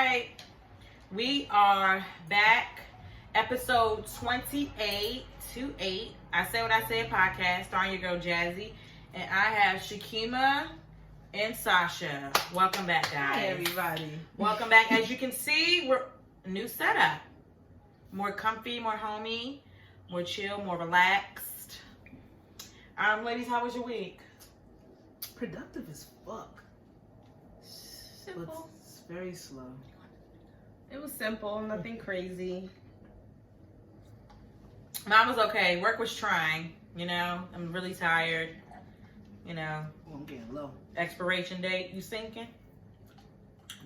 right. We are back. Episode 28. I Say What I Said podcast, starring your girl Jazzy. And I have Keema and Sasha. Welcome back, guys. Hi, everybody. Welcome back. As you can see, we're new setup. More comfy, more homey, more chill, more relaxed. Ladies, how was your week? Productive as fuck. Simple. It's very slow. It was simple, nothing crazy. Mine was okay. Work was trying. You know, I'm really tired. You know. Oh, I'm getting low. Expiration date. You sinking?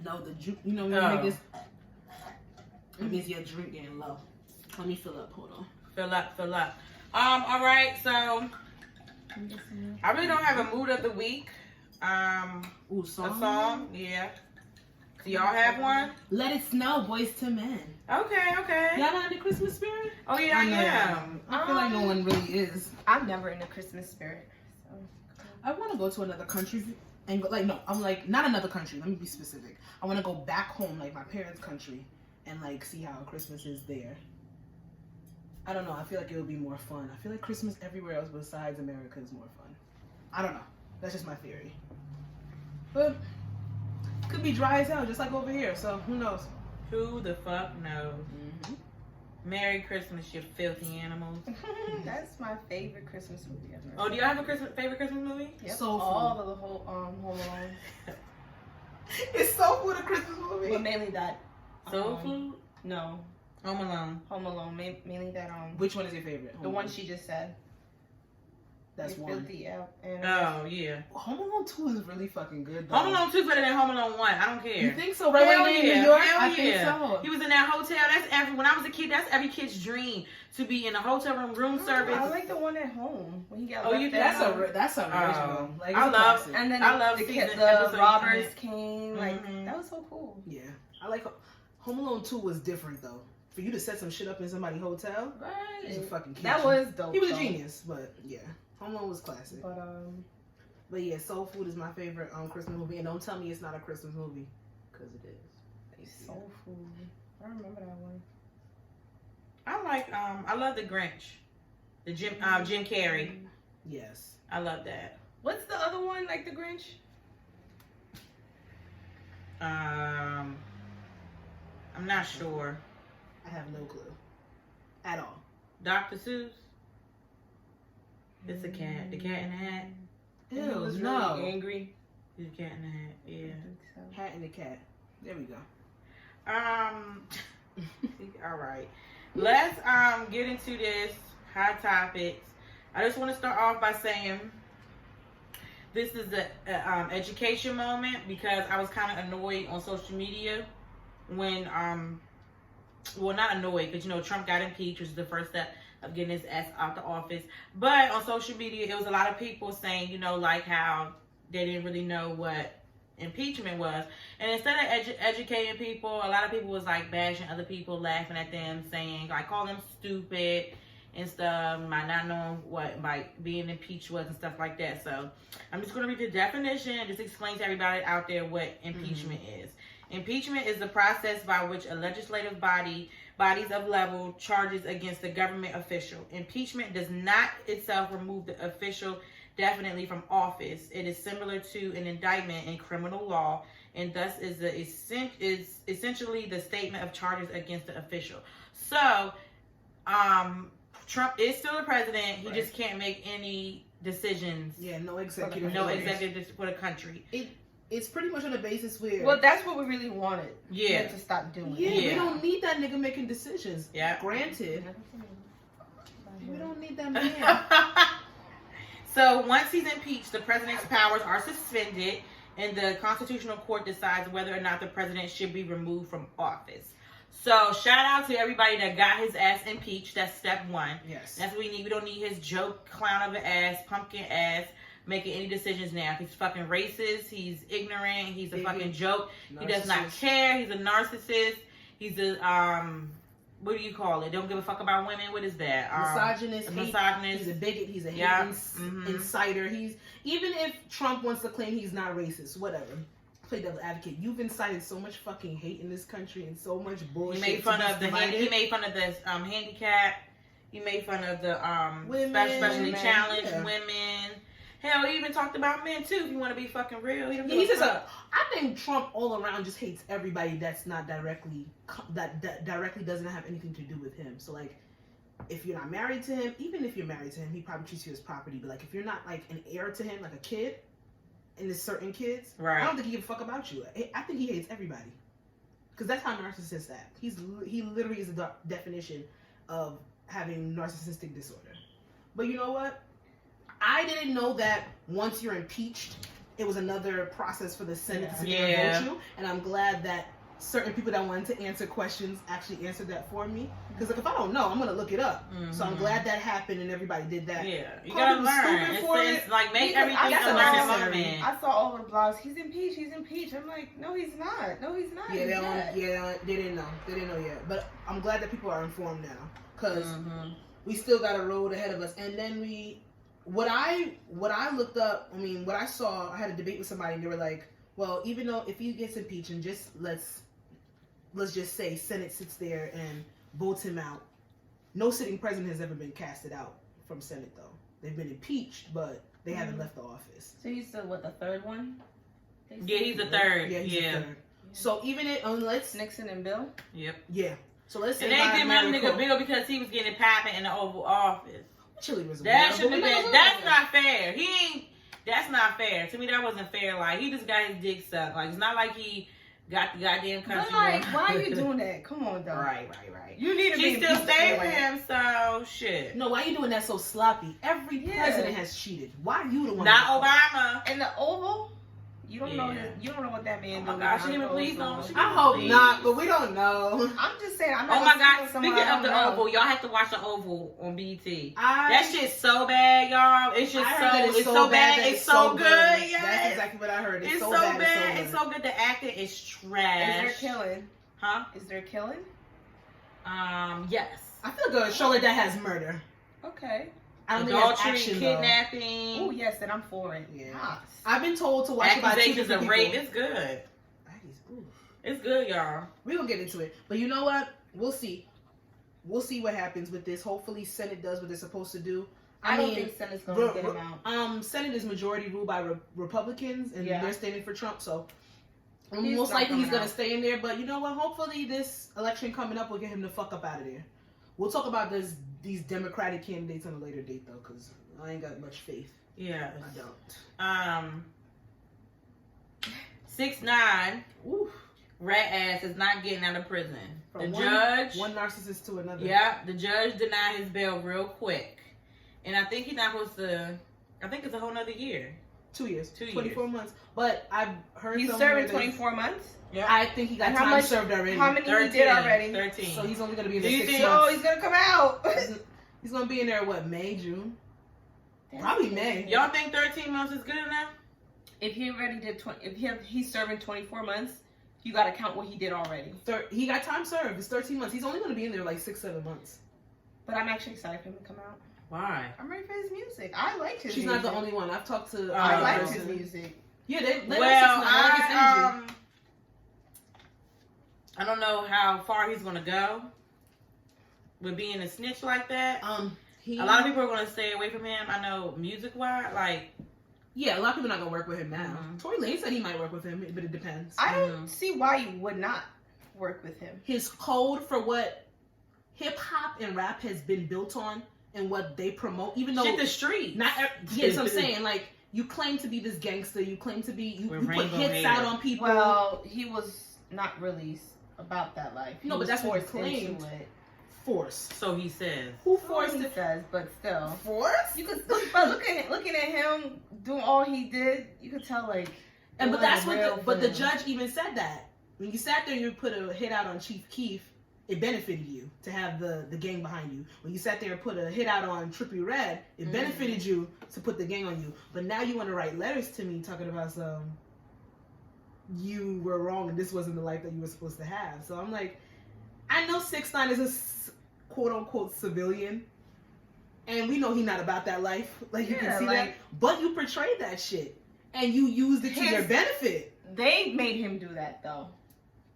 No, you know when niggas. It means your drink getting low. Let me fill up. Hold on. Fill up. All right. So I really don't have a mood of the week. Ooh, song? A song. Yeah. Do y'all have one? Let It Snow, Boys to Men. Okay. Y'all not in the Christmas spirit? Oh yeah, I am. I feel like no one really is. I'm never in the Christmas spirit. So. I want to go to another country and go, like, no, I'm like, not another country. Let me be specific. I want to go back home, like my parents' country, and like see how Christmas is there. I don't know. I feel like it would be more fun. I feel like Christmas everywhere else besides America is more fun. I don't know. That's just my theory. But could be dry as hell, just like over here. So who knows? Who the fuck knows? Mm-hmm. Merry Christmas, you filthy animals. That's my favorite Christmas movie ever. Oh, do y'all have a favorite Christmas movie? Yep. Soul all of the whole Home Alone. It's Soul Food a Christmas movie? But mainly that. Soul Food? No. Home Alone. Home Alone. Mainly that. Which one is your favorite? The one she just said. That's You're one. filthy, yeah. And Oh yeah. Home Alone 2 is really fucking good though. Home Alone 2 is better than Home Alone 1. I don't care. You think so? Right Hell when yeah. in New York? Hell I think yeah. so. He was in that hotel. When I was a kid, that's every kid's dream, to be in a hotel room service. I like the one at home when he got. Oh, left That's at home. that's original. Like, it's I a love- classic. And then I love the season kid, episodes the in robbers it. came. Like Mhm. that was so cool. Yeah, I like Home Alone 2 was different though. For you to set some shit up in somebody's hotel, he's a Right. fucking kid. That was dope. He was a though. genius, but yeah, Home Alone was classic. But yeah, Soul Food is my favorite Christmas movie, and don't tell me it's not a Christmas movie, because it is. Soul Food. I remember that one. I love the Grinch, the Jim Carrey. Yes. I love that. What's the other one like the Grinch? I'm not sure. I have no clue. At all. Dr. Seuss. It's a cat. The Cat in the Hat. Ew, He was no. really angry. He's a cat in the hat. Yeah. I think so. Hat and the Cat. There we go. All right. Let's get into this hot topics. I just want to start off by saying this is the education moment, because I was kind of annoyed on social media when well, not annoyed, because Trump got impeached, which is the first step of getting his ass out the office. But on social media, it was a lot of people saying, like how they didn't really know what impeachment was. And instead of educating people, a lot of people was like bashing other people, laughing at them, saying, like, call them stupid and stuff, by not knowing what like being impeached was and stuff like that. So I'm just going to read the definition and just explain to everybody out there what impeachment is. Impeachment is the process by which a legislative bodies of level charges against a government official. Impeachment does not itself remove the official definitely from office. It is similar to an indictment in criminal law, and thus is essentially the statement of charges against the official. So, Trump is still the president. He just can't make any decisions. Yeah, no executive. Executives for the country. It's pretty much on the basis where. Well, that's what we really wanted. Yeah. To stop doing. Yeah, Yeah. we don't need that nigga making decisions. Yeah. Granted, we don't need that man. So once he's impeached, the president's powers are suspended, and the constitutional court decides whether or not the president should be removed from office. So shout out to everybody that got his ass impeached. That's step one. Yes. That's what we need. We don't need his joke clown of an ass, pumpkin ass, making any decisions now. He's fucking racist. He's ignorant. He's a fucking joke. He does not care. He's a narcissist. He's a what do you call it? Don't give a fuck about women. What is that? Misogynist. Misogynist. He's a bigot. He's a Yeah. hate inciter. He's, even if Trump wants to claim he's not racist, whatever. play devil's advocate. You've incited so much fucking hate in this country and so much bullshit. He made fun of the handicap. He made fun of the specially challenged women. Hell, he even talked about men too. If you want to be fucking real, he's just I think Trump all around just hates everybody that's not directly that directly doesn't have anything to do with him. So like, if you're not married to him, even if you're married to him, he probably treats you as property. But like, if you're not like an heir to him, like a kid, and there's certain kids, right? I don't think he gives a fuck about you. I think he hates everybody because that's how narcissists act. He literally is the definition of having narcissistic disorder. But you know what? I didn't know that once you're impeached, it was another process for the Senate to vote you. And I'm glad that certain people that wanted to answer questions actually answered that for me. Because like, if I don't know, I'm going to look it up. Mm-hmm. So I'm glad that happened and everybody did that. Yeah, you got to learn. It's like make everything a learning moment. I saw all the blogs. He's impeached. I'm like, no, he's not. Yeah, they didn't know. They didn't know yet. But I'm glad that people are informed now. Because we still got a road ahead of us. And then what I looked up, what I saw, I had a debate with somebody and they were like, well, even though if he gets impeached and just let's just say Senate sits there and votes him out, no sitting president has ever been casted out from Senate though. They've been impeached, but they haven't left the office. So he's still the third one? Yeah, he's the third. Yeah, he's the third. So even unless Nixon and Bill? Yep. Yeah. So let's say and they didn't rid of nigga Bill because he was getting popping in the Oval Office. Chili was that shouldn't have been. That's not fair. That's not fair. To me, that wasn't fair. Like, he just got his dick sucked. Like, it's not like he got the goddamn country. But like, why are you doing that? Come on, dog. Right. You need to She still stayed with him, so shit. No, why are you doing that so sloppy? Every president has cheated. Why are you the one? Not Obama. In the Oval? You don't know. You don't know what that man. Oh my gosh, please don't. I hope not, but we don't know. I'm just saying. Oh my god! Speaking of the Oval, y'all have to watch the Oval on BT. That shit's so bad, y'all. It's just it's so bad. It's so good. Yes. That's exactly what I heard. It's so bad. It's so good. The acting is trash. Is there killing? Huh? Is there killing? Yes. I feel good. Show like that has murder. Okay. I don't think that's action, kidnapping. Oh yes, then I'm for it. Yeah. I've been told to watch about 2 different people. Rape. It's good. It's good, y'all. We're gonna get into it. But you know what? We'll see. We'll see what happens with this. Hopefully Senate does what they're supposed to do. I don't think Senate's gonna get him out. Senate is majority ruled by Republicans and they're standing for Trump, so most likely he's gonna stay in there. But you know what? Hopefully this election coming up will get him the fuck up out of there. We'll talk about these Democratic candidates on a later date though, because I ain't got much faith. Yeah, I don't. 6ix9ine, rat ass is not getting out of prison. From judge, one narcissist to another. Yeah, the judge denied his bail real quick, and I think he's not supposed to. I think it's a whole nother year. 2 years. 24 months. But I've heard he's serving 24 months. Yeah, I think he got time served already. How many 13, he did already? 13. So he's only going to be in there 6 months. Oh, he's going to come out. He's going to be in there, May, June? Probably May. Y'all think 13 months is good enough? If he already did, if he's serving 24 months, you got to count what he did already. He got time served. It's 13 months. He's only going to be in there 6-7 months. But I'm actually excited for him to come out. Why? I'm ready for his music. I like his music. She's not the only one. I've talked to... I like his music. Yeah, they I don't know how far he's gonna go with being a snitch like that. A lot of people are gonna stay away from him. I know music-wise, yeah, a lot of people are not gonna work with him now. Tory Lanez said he might work with him, but it depends. I don't see why you would not work with him. His code for what hip hop and rap has been built on and what they promote, even though the street. Yes, I'm saying you claim to be this gangster. You claim to be you put hits out on people. Well, he was not really about that life. No, but that's what he claimed. Force. So he says. Who forced it? Says, but still. Force? You could looking at him doing all he did, you could tell but that's what the judge even said that. When you sat there and you put a hit out on Chief Keef, it benefited you to have the gang behind you. When you sat there and put a hit out on Trippie Redd, it benefited you to put the gang on you. But now you want to write letters to me talking about you were wrong and this wasn't the life that you were supposed to have. So I'm like, I know 6ix9ine is a quote-unquote civilian, and we know he's not about that life. You can see that. But you portrayed that shit, and you used it to your benefit. They made him do that though.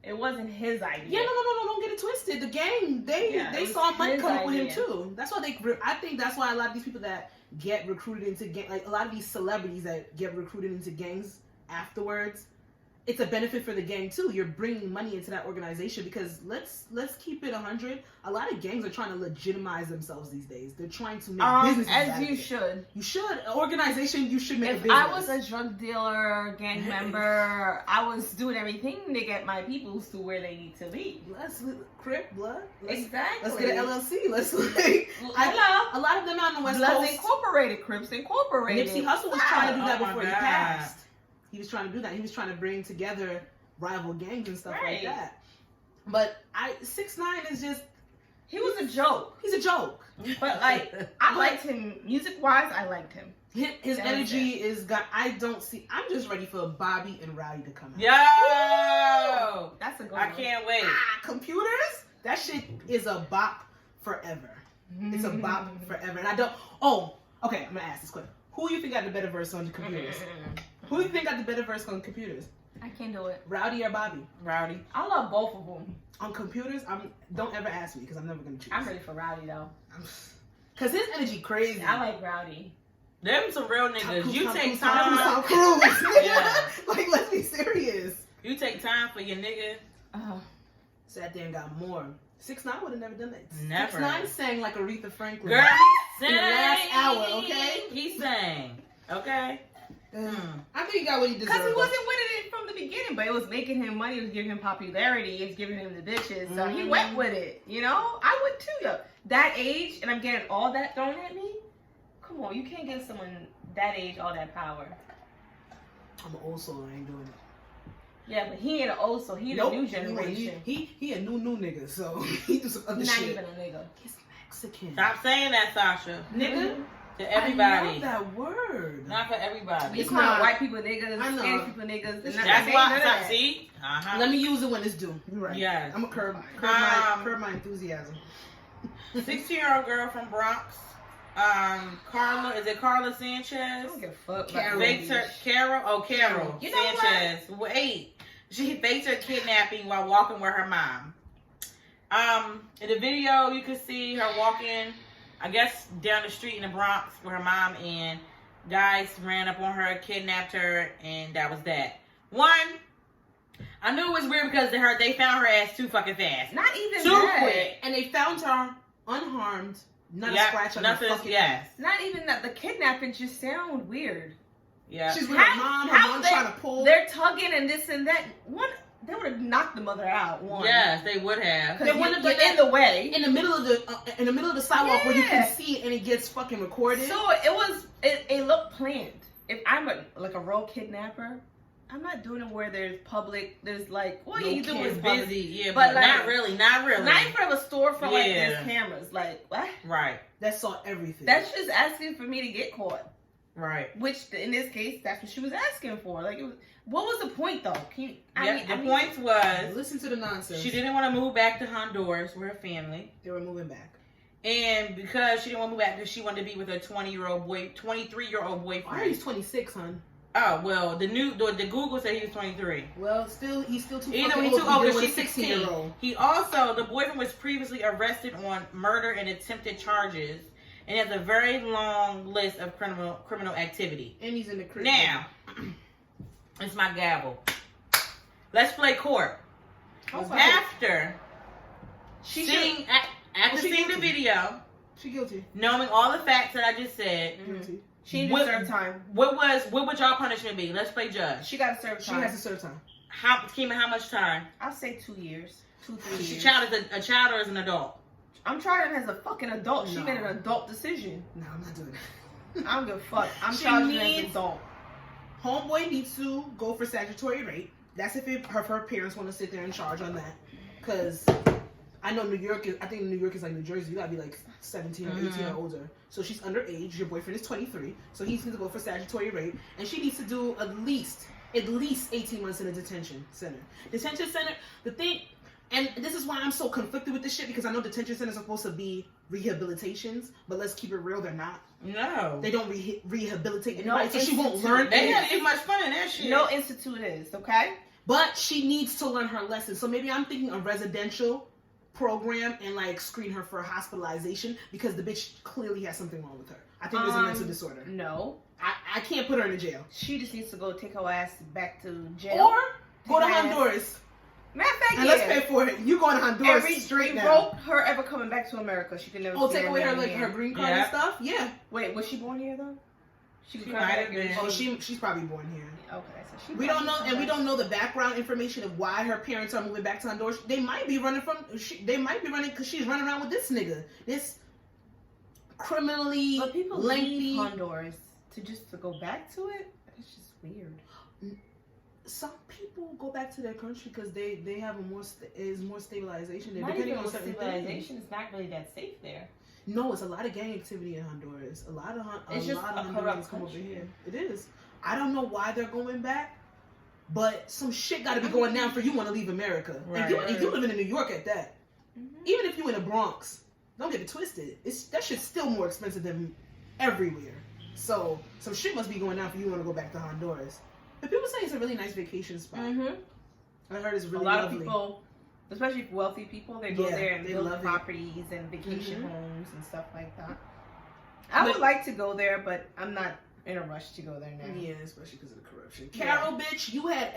It wasn't his idea. Yeah, no, don't get it twisted. The gang, they saw money come up with him too. That's why I think that's why a lot of these people that get recruited into like a lot of these celebrities that get recruited into gangs afterwards, it's a benefit for the gang too. You're bringing money into that organization because let's keep it 100. A lot of gangs are trying to legitimize themselves these days. They're trying to make business as you should. You should. An organization, you should make a business. If I was a drug dealer, gang member, I was doing everything to get my peoples to where they need to be. Let's Crip blood. Exactly. Let's get an LLC. Let's like. Hello. A lot of them out on the West Bloods Coast. Incorporated, Crips Incorporated. Nipsey Hussle was trying to do that before he God. passed. He was trying to do that. He was trying to bring together rival gangs and stuff like that. But 6ix9ine is just. He was a joke. He's a joke. But like, I liked him music wise. I liked him. His energy is got. I'm just ready for Bobby and Rowdy to come out. Yo, that's a good one. I can't wait. Computers. That shit is a bop forever. It's a bop forever. And I don't. Oh, okay. I'm gonna ask this question. Who do you think got the better verse on the computers? Who do you think got the better verse on computers? I can't do it. Rowdy or Bobby? Rowdy. I love both of them. On computers, don't ever ask me because I'm never gonna choose. I'm ready for Rowdy though. Cause his energy crazy. I like Rowdy. Them some real niggas. Tom Take Tom time. Cruise. Yeah. Like, let's be serious. You take time for your nigga. Sat there and got more. 6ix9ine would have never done that. Never. 6ix9ine sang like Aretha Franklin. Girl, he in sang. the last hour, okay? He sang. Okay. I think he got what he deserved. Because he wasn't winning it from the beginning, but it was making him money, it was giving him popularity, it was giving him the bitches. So he went with it, you know? I would too, yo. That age, and I'm getting all that thrown at me? Come on, you can't give someone that age all that power. I'm an old soul, I ain't doing it. Yeah, but he ain't an old soul, he the new generation. He a new nigga, so he do some other He's shit. not even a nigga. He's Mexican. Stop saying that, Sasha. Nigga? To everybody. I love that word. Not for everybody. It's not white people niggas, I know. Spanish people niggas. That's why. See? Let me use it when it's due. You're right. Yes. I'm a curb my enthusiasm. 16-year-old girl from Bronx. Carla. Is it Carla Sanchez? I don't give a fuck. Carol. Carol You know Sanchez. Wait. She faked her kidnapping while walking with her mom. In the video, you can see her walking, I guess, down the street in the Bronx with her mom, and guys ran up on her, kidnapped her, and that was that. One, I knew it was weird because they found her ass too fucking fast. Not even too that. quick. And they found her unharmed, not a scratch on her fucking yes. Not even that. The kidnapping just sound weird. Yeah. She's with her mom trying to pull. They're tugging and this and that. They would have knocked the mother out. One. Yes, they would have. They wanted to in the way in the middle of the sidewalk where you can see it and it gets fucking recorded. So it looked planned. If I'm a real kidnapper, I'm not doing it where there's public. There's like what you do is busy, yeah, but like, not really. Not in front of a storefront like there's cameras. Like what? Right. That saw everything. That's just asking for me to get caught. Right. Which in this case, that's what she was asking for. Like, what was the point though? The point was, listen to the nonsense. She didn't want to move back to Honduras with her family. They were moving back. And because she didn't want to move back, because she wanted to be with her 23-year-old boyfriend. Why he's 26, hon? Oh well, the Google said he was 23. Well, he's still too. Either he's too old because she's 16. He also, the boyfriend was previously arrested on murder and attempted charges, and has a very long list of criminal activity. And he's in the crib. Now, it's my gavel. Let's play court. After seeing the video, she guilty. Knowing all the facts that I just said, guilty. She didn't serve time. What would y'all punishment be? Let's play judge. She got to serve time. She has to serve time. Keema, how much time? I'll say 2 years. 2-3 years. She child is a child or is an adult? I'm trying as a fucking adult. She made an adult decision. No, I'm not doing it. I don't give a fuck. I'm charging as an adult. Homeboy needs to go for statutory rape. That's if her parents want to sit there and charge on that. Because I know New York is like New Jersey. You gotta be like 17 or 18 or older. So she's underage. Your boyfriend is 23. So he needs to go for statutory rape. And she needs to do at least 18 months in a detention center. The thing, And this is why I'm so conflicted with this shit, because I know detention centers are supposed to be rehabilitations, but let's keep it real, they're not. No. They don't rehabilitate No, anybody, so she won't learn. They had too much fun in that shit. No institute is, okay? But she needs to learn her lesson. So maybe I'm thinking a residential program and like screen her for hospitalization, because the bitch clearly has something wrong with her. I think there's a mental disorder. No. I can't put her in a jail. She just needs to go take her ass back to jail. Or go to Honduras. Matter of fact, And let's pay for it. You going to Honduras straight now. Revoke her ever coming back to America. She can never. Take away her like her green card and stuff. Yeah. Wait, was she born here though? She might have been. Oh, she's probably born here. Okay, so she. We don't know, and we don't know the background information of why her parents are moving back to Honduras. They might be running they might be running because she's running around with this nigga, this criminally But people lengthy. leave Honduras to go back to it. It's just weird. Some people go back to their country because they have more stabilization there. Not Depending even on with certain civilization, things. it's not really that safe there. No, it's a lot of gang activity in Honduras. A lot of It's just a Hondurans corrupt come over country. here. It is. I don't know why they're going back, but some shit got to be going down for you want to leave America. Right. And you living in New York at that. Mm-hmm. Even if you in the Bronx, don't get it twisted. That shit's still more expensive than everywhere. So some shit must be going down for you want to go back to Honduras. But people say it's a really nice vacation spot. Mm-hmm. I heard it's really a lot lovely. of people, especially wealthy people, they go there and they build love it. properties and vacation homes and stuff like that. But- I would like to go there, but I'm not in a rush to go there now. Yeah, especially because of the corruption. Yeah. Carol, bitch, you had.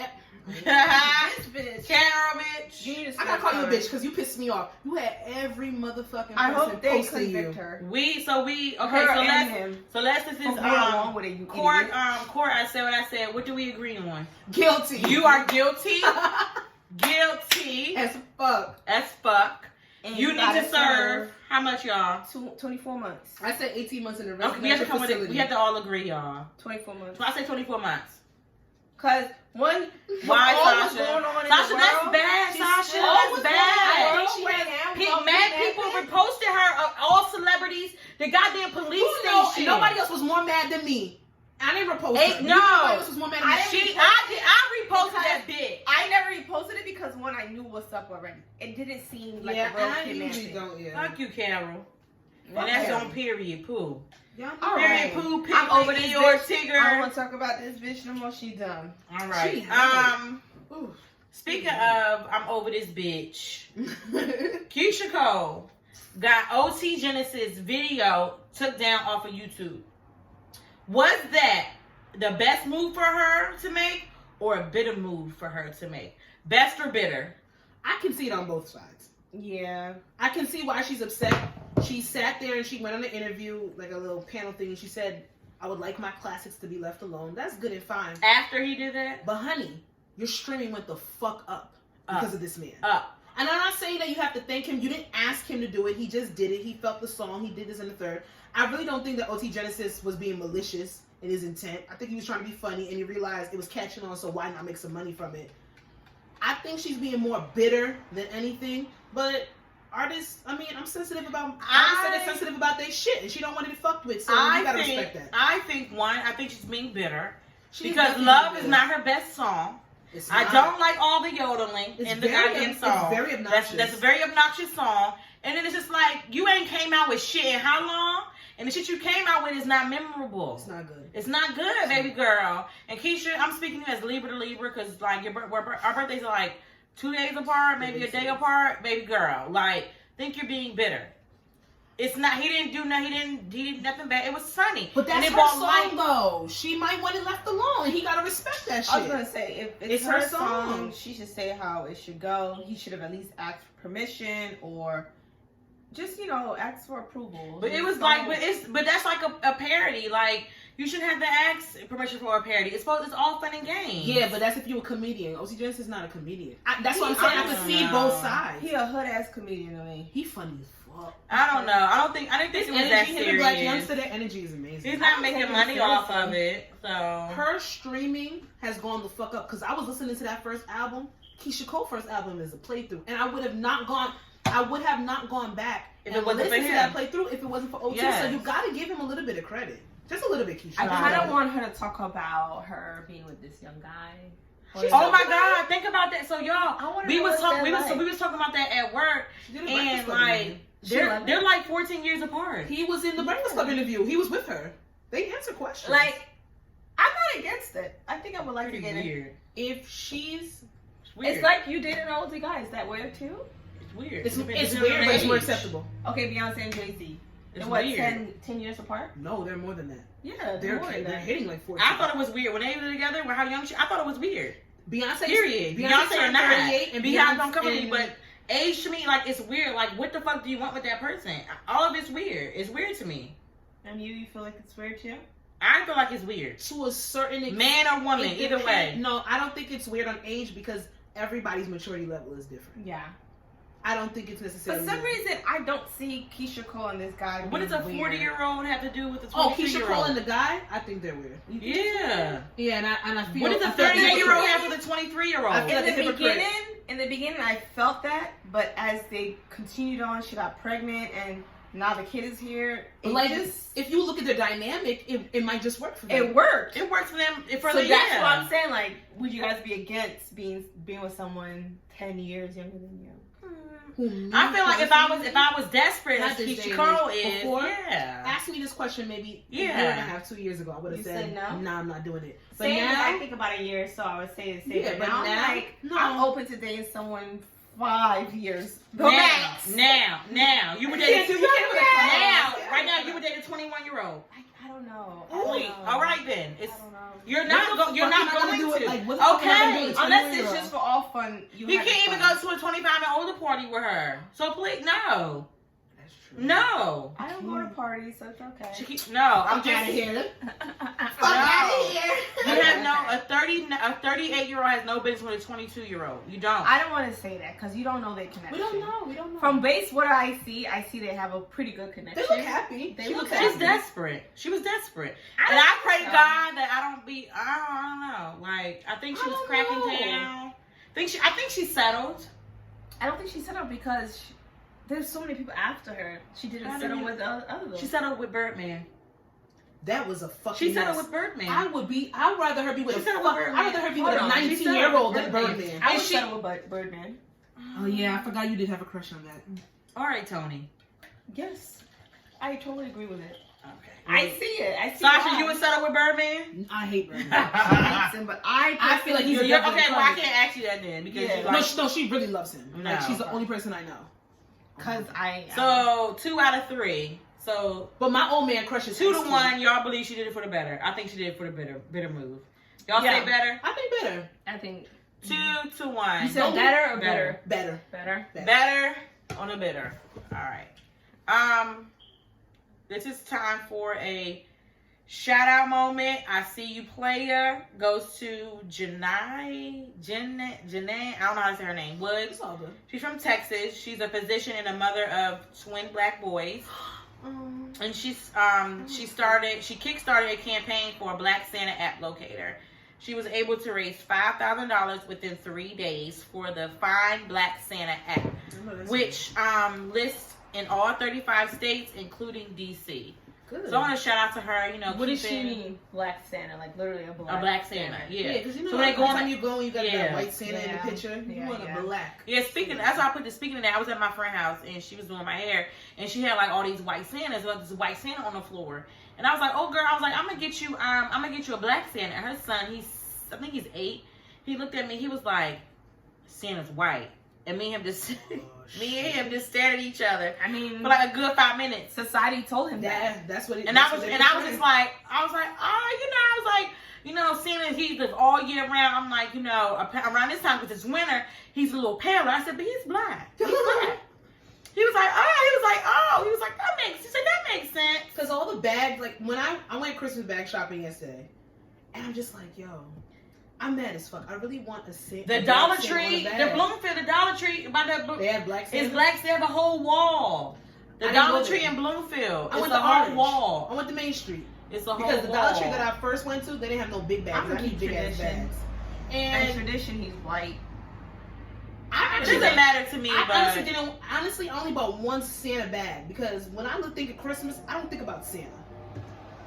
This bitch. Carol, bitch. You need to I gotta stop call you a her. bitch because you pissed me off. You had every motherfucking person I hope they posting convict you. her. Okay, Her so and let's him. this is For going along with it, you court. idiot. Court. I said what I said. What do we agree on? Guilty. You are guilty. Guilty as fuck. as fuck. And You need gotta to serve how much, y'all? 24 months. I said 18 months in a Okay, we have to residential come with it. facility. We have to all agree, y'all. 24 months. So I say 24 months. Cause Why, all what's Sasha? going on in Sasha, the that's world, bad, she's Sasha. still- That's what's going on bad. in the world She right has now? Mad people reposted her. All celebrities. The goddamn police Who knows? station. Nobody else was more mad than me. I didn't repost Hey, her. no. Nobody else was more mad than me. I reposted that bitch. I never reposted it because one, I knew what's up already. It didn't seem like a real I usually kidnapping. don't. Yeah. Fuck you, Carol. Fuck And that's Carol. on period, poo. Y'all All know. right. Period, poo, I'm over this Eeyore, bitch. I don't Tigger. want to talk about this bitch no more. She done. All right. She hot. Ooh. Speaking of, I'm over this bitch. Keisha Cole got OT Genesis video took down off of YouTube. Was that the best move for her to make, or a bitter move for her to make? Best or bitter? I can see it on both sides. Yeah. I can see why she's upset. She sat there and she went on an interview, like a little panel thing, and she said, I would like my classics to be left alone. That's good and fine. After he did that? But honey, your streaming went the fuck up because of this man. Up. And I'm not saying that you have to thank him. You didn't ask him to do it. He just did it. He felt the song. He did this in the third. I really don't think that OT Genesis was being malicious in his intent. I think he was trying to be funny and he realized it was catching on, so why not make some money from it? I think she's being more bitter than anything. But artists, I mean, I'm sensitive about their shit, and she don't want to be fucked with, so you gotta respect that. I think she's being bitter. She's Because definitely Love bitter. is not her best song. It's I not. don't like all the yodeling in the goddamn song. It's very obnoxious. That's a very obnoxious song. And then it's just like, you ain't came out with shit in how long? And the shit you came out with is not memorable. It's not good. It's not good, baby girl. And Keisha, I'm speaking to you as Libra to Libra because like our birthdays are like 2 days apart, maybe a day apart, baby girl. Like, think you're being bitter. It's not. He didn't do nothing. He did nothing bad. It was funny. But that's and her song, though. She might want it left alone. He gotta respect that shit. I was gonna say, if it's her her song. song, she should say how it should go. He should have at least asked for permission or just, ask for approval. But it was like, but that's like a parody. Like, you shouldn't have to ask permission for a parody. It's all fun and games. Yeah, but that's if you're a comedian. OC Genesis is not a comedian. That's what I'm saying. I can don't see know. both sides. He a hood ass comedian to me. He funny as fuck. I don't know. I didn't think it was that Energy, him and Black serious. Youngster, their energy is amazing. He's not I'm making taking money it off seriously. of it, so. Her streaming has gone the fuck up because I was listening to that first album. Keisha Cole's first album is a playthrough, and I would have not gone back If and it wasn't for listened to him. that playthrough if it wasn't for OT. Yes. So you got to give him a little bit of credit, just a little bit, Keisha. I kind of want her to talk about her being with this young guy. Oh my God, think about that. So y'all, we was talking about that at work, and like they're like 14 years apart. He was in the Breakfast Club interview. He was with her. They answer questions. Like, I'm not against it. I think I would like to get it. If she's weird. It's like you dating an older guy. Is that weird too? It's weird. It's weird, but it's more acceptable. Okay, Beyonce and Jay-Z. It's what, weird. 10 years apart? No, they're more than that. Yeah, they're hitting like 14. I thought it was weird when they were together. With how young I thought it was weird. Beyonce. Period. Beyonce or not. And Beyonce don't come with me, but age to me, like, it's weird. Like, what the fuck do you want with that person? All of it's weird. It's weird to me. And you feel like it's weird too? I feel like it's weird. To a certain extent. Man or woman, either way. No, I don't think it's weird on age because everybody's maturity level is different. Yeah. I don't think it's necessarily. For some reason, I don't see Keisha Cole and this guy. What does a 40-year-old have to do with a 23-year-old? Oh, Keisha Cole and the guy? I think they're weird. Yeah. Yeah, and I feel. What does a 38-year-old have with a 23-year-old? In the beginning, I felt that, but as they continued on, she got pregnant, and now the kid is here. If you look at the dynamic, it might just work for them. It worked. It works for them. That's what I'm saying. Like, would you guys be against being with someone 10 years younger than you? I feel like if I was desperate as Keisha Cole is, ask me this question maybe a year and a half, 2 years ago, I would have said no. Nah, I'm not doing it. But now I think about a year or so, I would say the same. Yeah, but now I'm like, I'm open to dating someone 5 years. Now, you would date right now you would date a 21-year-old. I don't know. All right then. I don't know. You're not going to. Like, okay. Unless it's just for all fun. He can't even go to a 25 and older party with her. So please, no. That's true. No. I don't go to parties, so it's okay. I'm just out of here. You have a 38-year-old has no business with a 22-year-old. You don't. I don't want to say that because you don't know their connection. We don't know. From what I see they have a pretty good connection. They look happy. She's desperate. She was desperate. And I pray to God that I don't know. Like, I think she was cracking down. I think she settled. I don't think she settled because there's so many people after her. She didn't settle with others. She settled with Birdman. That was a fucking. She settled with Birdman. I'd rather her be with a 19-year-old than Birdman. I would settle with Birdman. Oh yeah, I forgot you did have a crush on that. All right, Tony. Yes, I totally agree with it. Okay. I see it. Sasha, you would settle with Birdman? I hate Birdman. I hate him, but I feel like he's okay. Well, I can't ask you that then because no, she really loves him. No. Like, she's the only person I know. So 2 out of 3. So, but my old man crushes 2-1. Y'all believe she did it for the better. I think she did it for the better move. Y'all say better? I think better. I think 2-1. You said better or better? Better on the better. All right. This is time for a shout out moment. I see you, player. Goes to Janae. I don't know how to say her name. Woods. It's all good. She's from Texas. She's a physician and a mother of twin black boys. And she kickstarted a campaign for a Black Santa app locator. She was able to raise $5,000 within 3 days for the Find Black Santa app, which lists in all 35 states, including DC. Good. So I want to shout out to her. What does she mean, Black Santa? Like literally a black Santa. Yeah. Because so when they go on, you got that white Santa in the picture. You want a black. Yeah. That's how I put the speaking of that. I was at my friend's house and she was doing my hair and she had like all these white Santas, like this white Santa on the floor. And I was like, oh girl, I was like, I'm gonna get you a black Santa. And her son, I think he's 8. He looked at me. He was like, Santa's white. And me and him just stared at each other. I mean, for like a good 5 minutes. Society told him that. That's what it. And I was just like, Santa, he's all year round. I'm like, around this time because it's winter, he's a little paler. I said, but he's black. He's black. He was like, that makes sense. Because all the bags, like when I went Christmas bag shopping yesterday, and I'm just like, yo. I'm mad as fuck. I really want a Santa. The Dollar Tree, the Bloomfield, the Dollar Tree, they have Black Santa. It's black. They have a whole wall. The Dollar Tree in Bloomfield. I went the whole wall. I went to Main Street. It's a whole because the wall. Dollar Tree that I first went to, they didn't have no big bags. I need big ass bags. And tradition, he's white. It doesn't matter to me. I honestly only bought one Santa bag because when I think of Christmas, I don't think about Santa.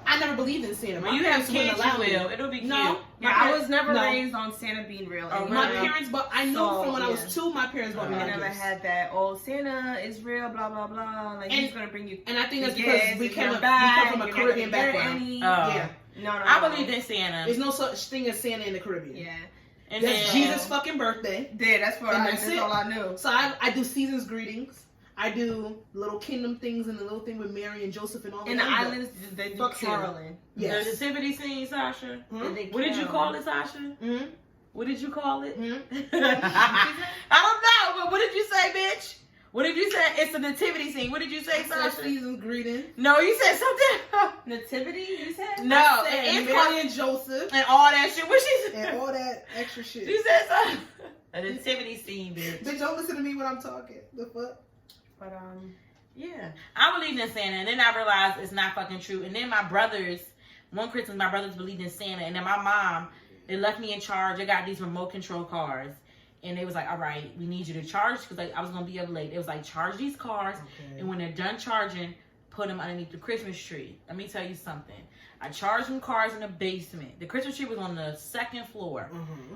I never believed in Santa. When you have kids, you will. It'll be cute. No, I was never raised on Santa being real. Oh, my parents, but I know from when I was 2, my parents bought me. I never had that. Oh, Santa is real. Blah blah blah. Like he's gonna bring you. And I think that's because we come from a Caribbean background. Yeah. No. I believed in Santa. There's no such thing as Santa in the Caribbean. Yeah. And that's Jesus' fucking birthday. Yeah, that's all I knew. So I do season's greetings. I do little kingdom things and the little thing with Mary and Joseph and all that. In the islands, they do caroling. Yes. The nativity scene, Sasha. Mm-hmm. What did you call it, Sasha? Mm-hmm. What did you call it? Mm-hmm. I don't know, but what did you say, bitch? What did you say? It's a nativity scene. What did you say, Sasha? Season's greeting. No, you said something. Nativity, you said? No, it's Mary and Joseph and all that shit. What she said? and all that extra shit. You said something. A nativity scene, bitch. Bitch, don't listen to me when I'm talking. The fuck? But yeah, I believed in Santa, and then I realized it's not fucking true. And then my brothers, one Christmas, my brothers believed in Santa, and then my mom, they left me in charge. They got these remote control cars, and they was like, "All right, we need you to charge," because like, I was gonna be up late. It was like, charge these cars, and when they're done charging, put them underneath the Christmas tree. Let me tell you something. I charged them cars in the basement. The Christmas tree was on the 2nd floor. Mm-hmm.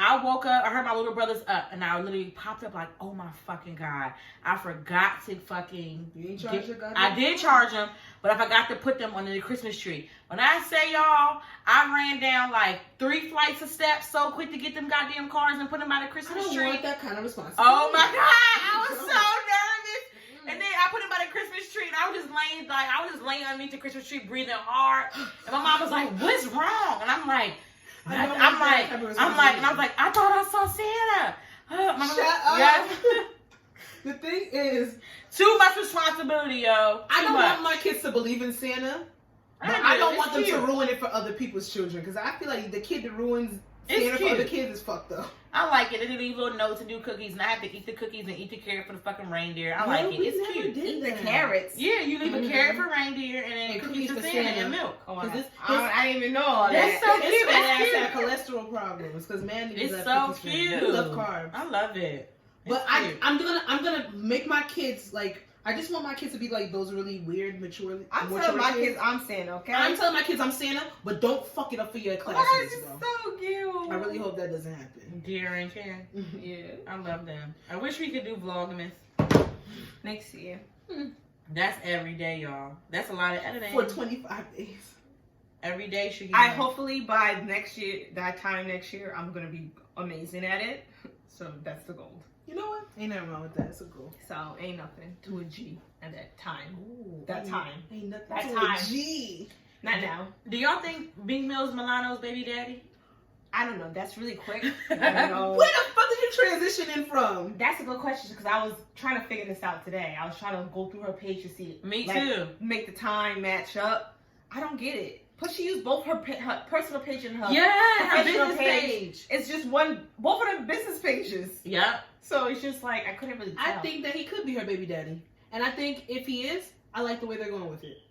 I woke up, I heard my little brothers up, and I literally popped up like, oh my fucking God. I forgot to fucking... You didn't charge your goddamn I did charge them, but I forgot to put them under the Christmas tree. When I say, y'all, I ran down like 3 flights of steps so quick to get them goddamn cars and put them by the Christmas I don't tree. want that kind of responsibility. Oh my God, I was so nervous. And then I put them by the Christmas tree, and I was just laying underneath the Christmas tree, breathing hard. And my mom was like, what's wrong? And I'm like, I was like, I thought I saw Santa. Shut up. Yes. The thing is, too much responsibility, yo. I don't want my kids to believe in Santa, but I don't want them to ruin it for other people's children, because I feel like the kid that ruins Santa for other kids is fucked up. I like it. They leave little notes and do cookies, and I have to eat the cookies and eat the carrot for the fucking reindeer. I like it. It's cute. Eat the carrots. Yeah, you leave a carrot for reindeer and then cookies for Santa and milk. Oh, I didn't even know all That's that. so cute. That's had cholesterol problems because man, it's so cute. I love carbs. I love it. But I'm gonna make my kids like. I just want my kids to be like those really weird, mature. I'm telling my kids I'm Santa, okay? I'm telling my kids I'm Santa, but don't fuck it up for your classmates, bro. So cute. I really hope that doesn't happen. Dear and Karen. Yeah. I love them. I wish we could do Vlogmas next year. That's every day, y'all. That's a lot of editing. For 25 days. Every day should get hopefully by next year, I'm going to be amazing at it. So that's the goal. You know what? Ain't nothing wrong with that. It's a goal. So ain't nothing to a G at that time. Ooh, time. Ain't nothing that to time. a G. Not now. Do y'all think Big Mill's Milano's baby daddy? I don't know. That's really quick. I don't know. Where the fuck did you transition in from? That's a good question because I was trying to figure this out today. I was trying to go through her page to see it. Me too. Make the time match up. I don't get it. Plus, she used both her personal page and her her business page. It's just both of them business pages. Yep. So it's just like I couldn't really tell. I think that he could be her baby daddy, and I think if he is, I like the way they're going with it.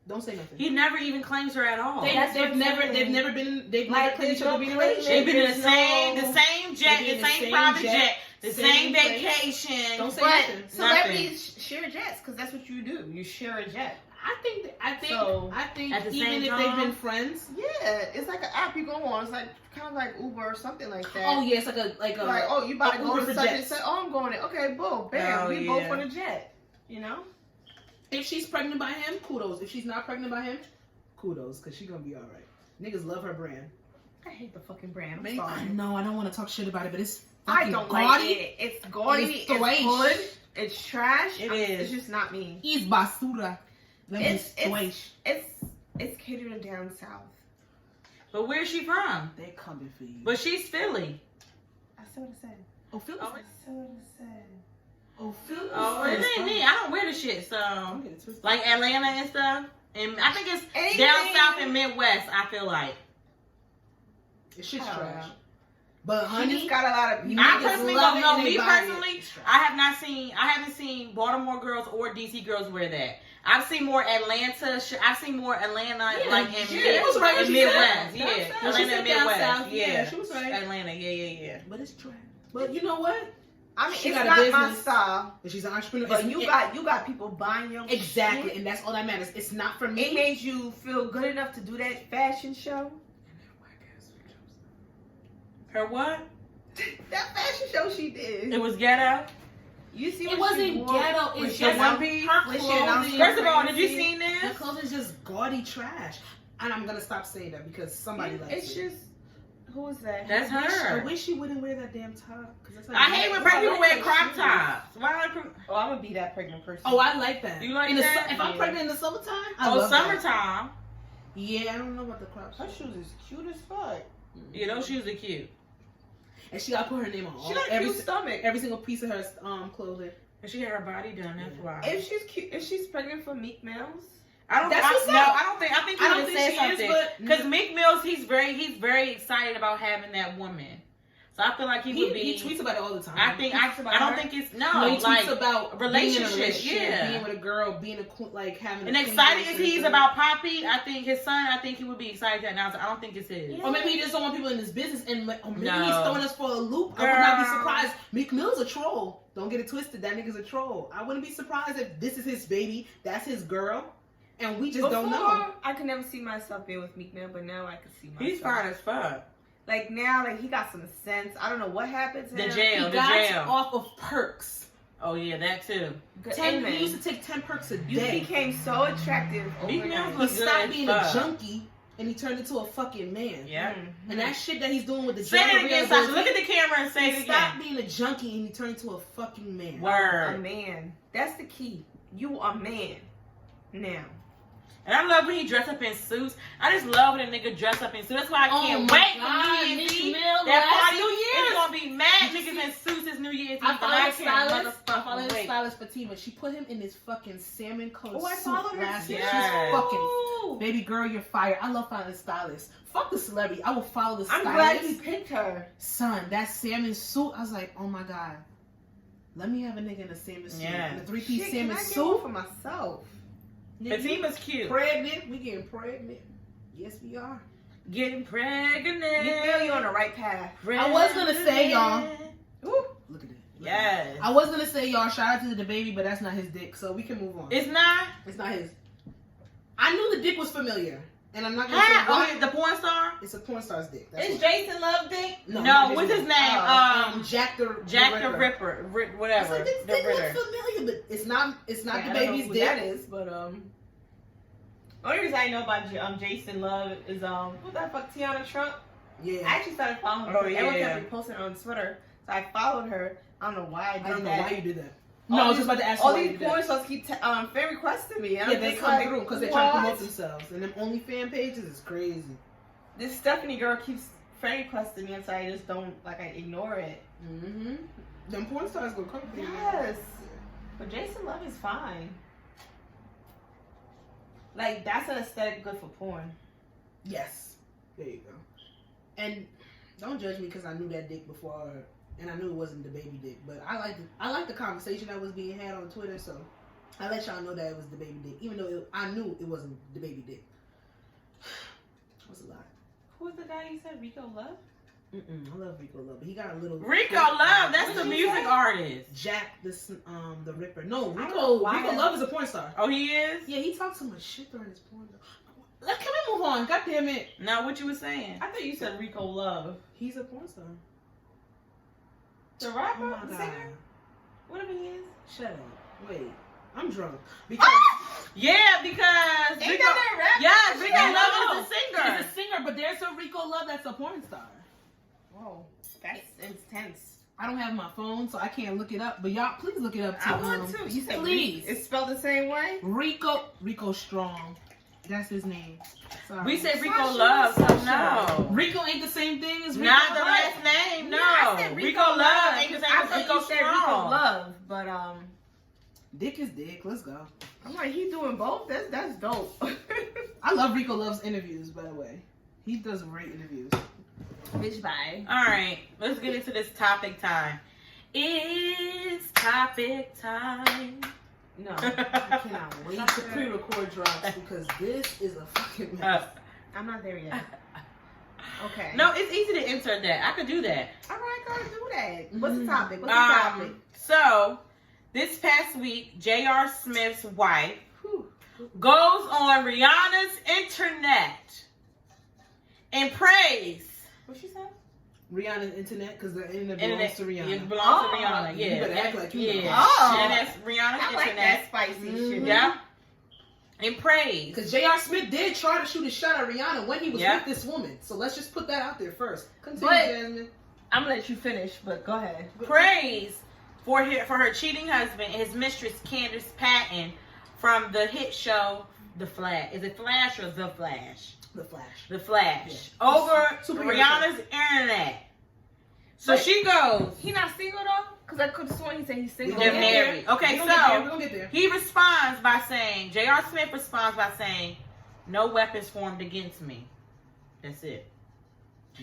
Don't say nothing. He never even claims her at all. They've never claimed each other being in a relationship. They've been in the same jet, the same private jet, the same vacation. Don't say nothing. Celebrities share jets because that's what you do. You share a jet. I think at the even same if time, they've been friends. Yeah, it's like an app you go on. It's like kind of like Uber or something like that. Oh yeah, it's like oh, you about to go to such and jets. such. Oh, I'm going to. Okay, boom, bam, we both on a jet. You know. If she's pregnant by him, kudos. If she's not pregnant by him, kudos, because she's gonna be all right. Niggas love her brand. I hate the fucking brand. I'm I sorry. know. I don't want to talk shit about it, but it's I don't gaudy. like it. It's gaudy. It's hood. It's trash. It is. It's just not me. It's basura. It's catering down south. But where's she from? They coming for you. But she's Philly. I said what I said. Oh, Philly. I said what I said. Oh, Philly. Oh, it ain't me. I don't wear the shit. So, like Atlanta and stuff. And I think it's down south and Midwest, I feel like. It's shit's trash. But honey, she just got a lot of people. I personally don't know. Me personally, I haven't seen Baltimore girls or DC girls wear that. I've seen more Atlanta. I've seen more Atlanta, like in Midwest. Yeah, Atlanta and Midwest. Yeah, she was right. Atlanta. Yeah. But it's trash. But you know what? I mean, She it's got a not my business. style. And she's an entrepreneur. But you got people buying your exactly, shit. and that's all that matters. It's not for me. It made you feel good enough to do that fashion show. Her what? That fashion show she did. It was ghetto. You see, It what she wasn't wore ghetto. with It's your just one piece? her With clothing. your First of all, did you crazy. seen Her this? clothing's just gaudy trash. And I'm gonna stop saying that because somebody likes It's it. just who is that? That's I her. wish she wouldn't wear that damn top. 'Cause that's like I hate when pregnant people wear crop tops. Why? Oh, I'm gonna be that pregnant person. Oh, I like that. You like in that? If I'm Yeah. pregnant in the summertime, I Oh, love that. summertime. Yeah, I don't know about the crop Her tops. shoes is cute as fuck. Yeah, those shoes are cute. And she gotta put her name on She got a cute stomach. every single piece of her clothing. And she had her body done. That's why. If she's cute, if she's pregnant for Meek Mills, I don't. That's what's no, up. I don't think. I think I he don't would think say she something. is, but- Because Meek Mills, he's very excited about having that woman. So I feel like he would be. He tweets about it all the time. I think. I don't think it's he tweets like about relationship, being in a relationship, yeah. being with a girl, being a like having. and a excited as queen he's relationship. about Poppy. I think his son. I think he would be excited to announce it. I don't think it's his. Yeah. Or maybe he just don't want people in his business, and or maybe No. he's throwing us for a loop. I would not be Girl. surprised. Meek Mill's a troll. Don't get it twisted. That nigga's a troll. I wouldn't be surprised if this is his baby. That's his girl, and we just don't know. I could never see myself being with Meek Mill, but now I can see myself. He's fine as fuck. Like now, like he got some sense. I don't know what happened to The him. jail. He The got jail. off of perks. Oh yeah, that too. Good 10. amen. He used to take 10 perks a You day. became so attractive Meek Mill overnight. He was good stopped as being fuck. a junkie, and he turned into a fucking man. Yeah. Mhm. And that shit that he's doing with the Say that gender again, Sasha. Look rehabilitation, at the camera and say he it stopped again. being a junkie and he turned into a fucking man. A Word. man. That's the key. You a man now. And I love when he dress up in suits. I just love when a nigga dress up in suits. That's why I can't my wait God, for New Year's Meek Eve. Mill, That last party, New Year's. it's gonna be mad Did you niggas in suits. It's New Year's Eve. I and follow I the can't stylist. I motherfucking follow the wait. stylist Fatima. She put him in this fucking salmon colored Oh, I suit follow her last too. year. Yes. She's fucking baby girl. You're fired. I love following stylists. Fuck the celebrity. I will follow the I'm stylist. glad you picked her. Son, that salmon suit. I was like, oh my god. Let me have a nigga in a salmon suit. Yeah. In a 3-piece Shit, salmon can I get suit. one for myself? The team is cute. Pregnant. We getting pregnant. Yes, we are. Getting pregnant. Meek Mill, you're on the right path. I was gonna say, y'all. Ooh. Look at it. Yes. I was gonna say, y'all, shout out to the baby, but that's not his dick, so we can move on. It's not. It's not his. I knew the dick was familiar, and I'm not gonna Ah, say oh, what. yeah, the porn star. It's a porn star's dick. That's Is what. Jason Love dick? No, not what's Jason his name? Love. Jack the Ripper. I Whatever. was like, this The dick looks Ritter. familiar, but it's not. It's not Yeah, the I don't know baby's who dick. that is, but only reason I know about Jason Love is what the fuck, Tiana Trump. I Yeah. actually started following her. Oh, because everyone yeah. kept reposting her on Twitter, so I followed her. I don't know why I did I don't know that. why you did that. All No, I was these- just about to ask you All why you these did that. porn stars keep fan requesting me. And Yeah, I'm they just come like, through because they're trying to promote what? themselves, and them OnlyFans pages is crazy. This Stephanie girl keeps friend requesting me, and so I just don't I ignore it. Mm-hmm. Them porn stars go crazy. Yes, but Jason Love is fine. Like that's an aesthetic good for porn. Yes. There you go. And don't judge me because I knew that dick before, and I knew it wasn't the baby dick. But I like the conversation that was being had on Twitter, so I let y'all know that it was the baby dick, even though I knew it wasn't the baby dick. That's a lot. Who was the guy you said, Rico Love? I love Rico Love, but he got a little Rico Love. That's What the did you music say? artist. Jack the Ripper. No, I don't Rico know why. Love is a porn star. Oh, he is. Yeah, he talks so much shit during his porn. Can we move on? God damn it. No, what you were saying? I thought you said Rico Love. He's a porn star. The rapper, Oh my the god. singer, whatever he is. Shut up. Wait. I'm drunk. Because Yeah, because Ain't Rico. that rap? Yes, Rico I Love know. is the singer. He's a singer, but there's a Rico Love that's a porn star. Whoa, that's intense. I don't have my phone, so I can't look it up. But y'all, please look it up. I want to. You said please. It's spelled the same way. Rico Strong. That's his name. Sorry. We said Rico Sasha, Love, so Sasha. no. Rico ain't the same thing as Rico. Not the Love. last name, no. Yeah, I said Rico Love ain't the same I as thought Rico you said Rico Strong. Love, but Dick is dick. Let's go. I'm like he doing both. That's dope. I love Rico Love's interviews, by the way. He does great interviews. Bitch, bye. All right, let's get into this topic time. It's topic time. No, I cannot wait to pre-record drops because this is a fucking mess. I'm not there yet. Okay. No, it's easy to insert that. I could do that. All right, go do that. What's the topic? What's the topic? So, this past week, J.R. Smith's wife goes on Rihanna's internet and prays. What she said? Rihanna's internet, because the internet belongs to Rihanna. It belongs to Rihanna, You better act like you know. Yeah. And that's Rihanna's I like internet. that spicy shit. Yeah. And praise. Because J.R. Smith did try to shoot a shot at Rihanna when he was Yeah. with this woman. So let's just put that out there first. Continue, But- Jasmine. I'm gonna let you finish, but go ahead. Praise for her cheating husband and his mistress Candace Patton from the hit show The Flash. Is it Flash or The Flash? The Flash. The Flash. Yeah. Over Superhero Rihanna's internet. So But she goes. He not single though? Because I could have sworn he said he's single. They're gonna get there. married. Okay, We're gonna so get there. he responds by saying, J.R. Smith responds by saying, no weapons formed against me. That's it.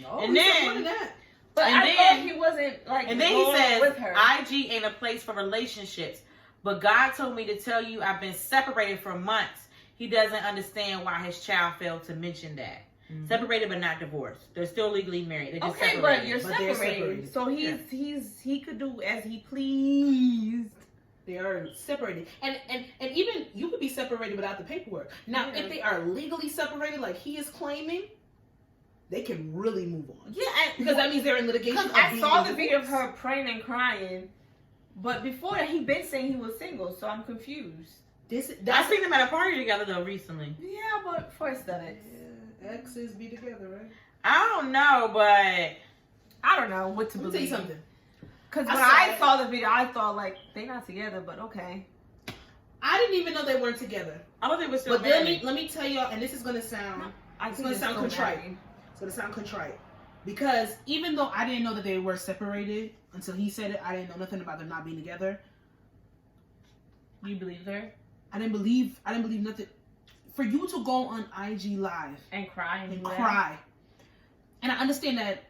No, And he said then- more than that. But And I then- thought he wasn't like. And then he rolling says, with her. IG ain't a place for relationships. But God told me to tell you I've been separated for months. He doesn't understand why his child failed to mention that. Mm-hmm. Separated but not divorced. They're still legally married. They're just Okay, separated. but you're But they're separated. separated. So he could do as he pleased. They are separated. And even you could be separated without the paperwork. Now, Yeah. if they are legally separated like he is claiming, they can really move on. Yeah, Because that means they're in litigation. because of I being saw the divorced. video of her praying and crying, but before that he been saying he was single, so I'm confused. I That's seen them at a party together though recently. Yeah, but first done it. Yeah, exes be together, right? I don't know, but I don't know what to Let me tell you believe. something. Because I when saw I it. saw the video, I thought like they not together, but okay. I didn't even know they weren't together. I don't think we're still But then married. let me tell y'all, and this is gonna sound I It's think gonna sound still contrite. married. It's gonna sound contrite. Because even though I didn't know that they were separated until he said it, I didn't know nothing about them not being together. You believe her I didn't believe nothing. For you to go on IG Live and cry and, and do that? cry, and I understand that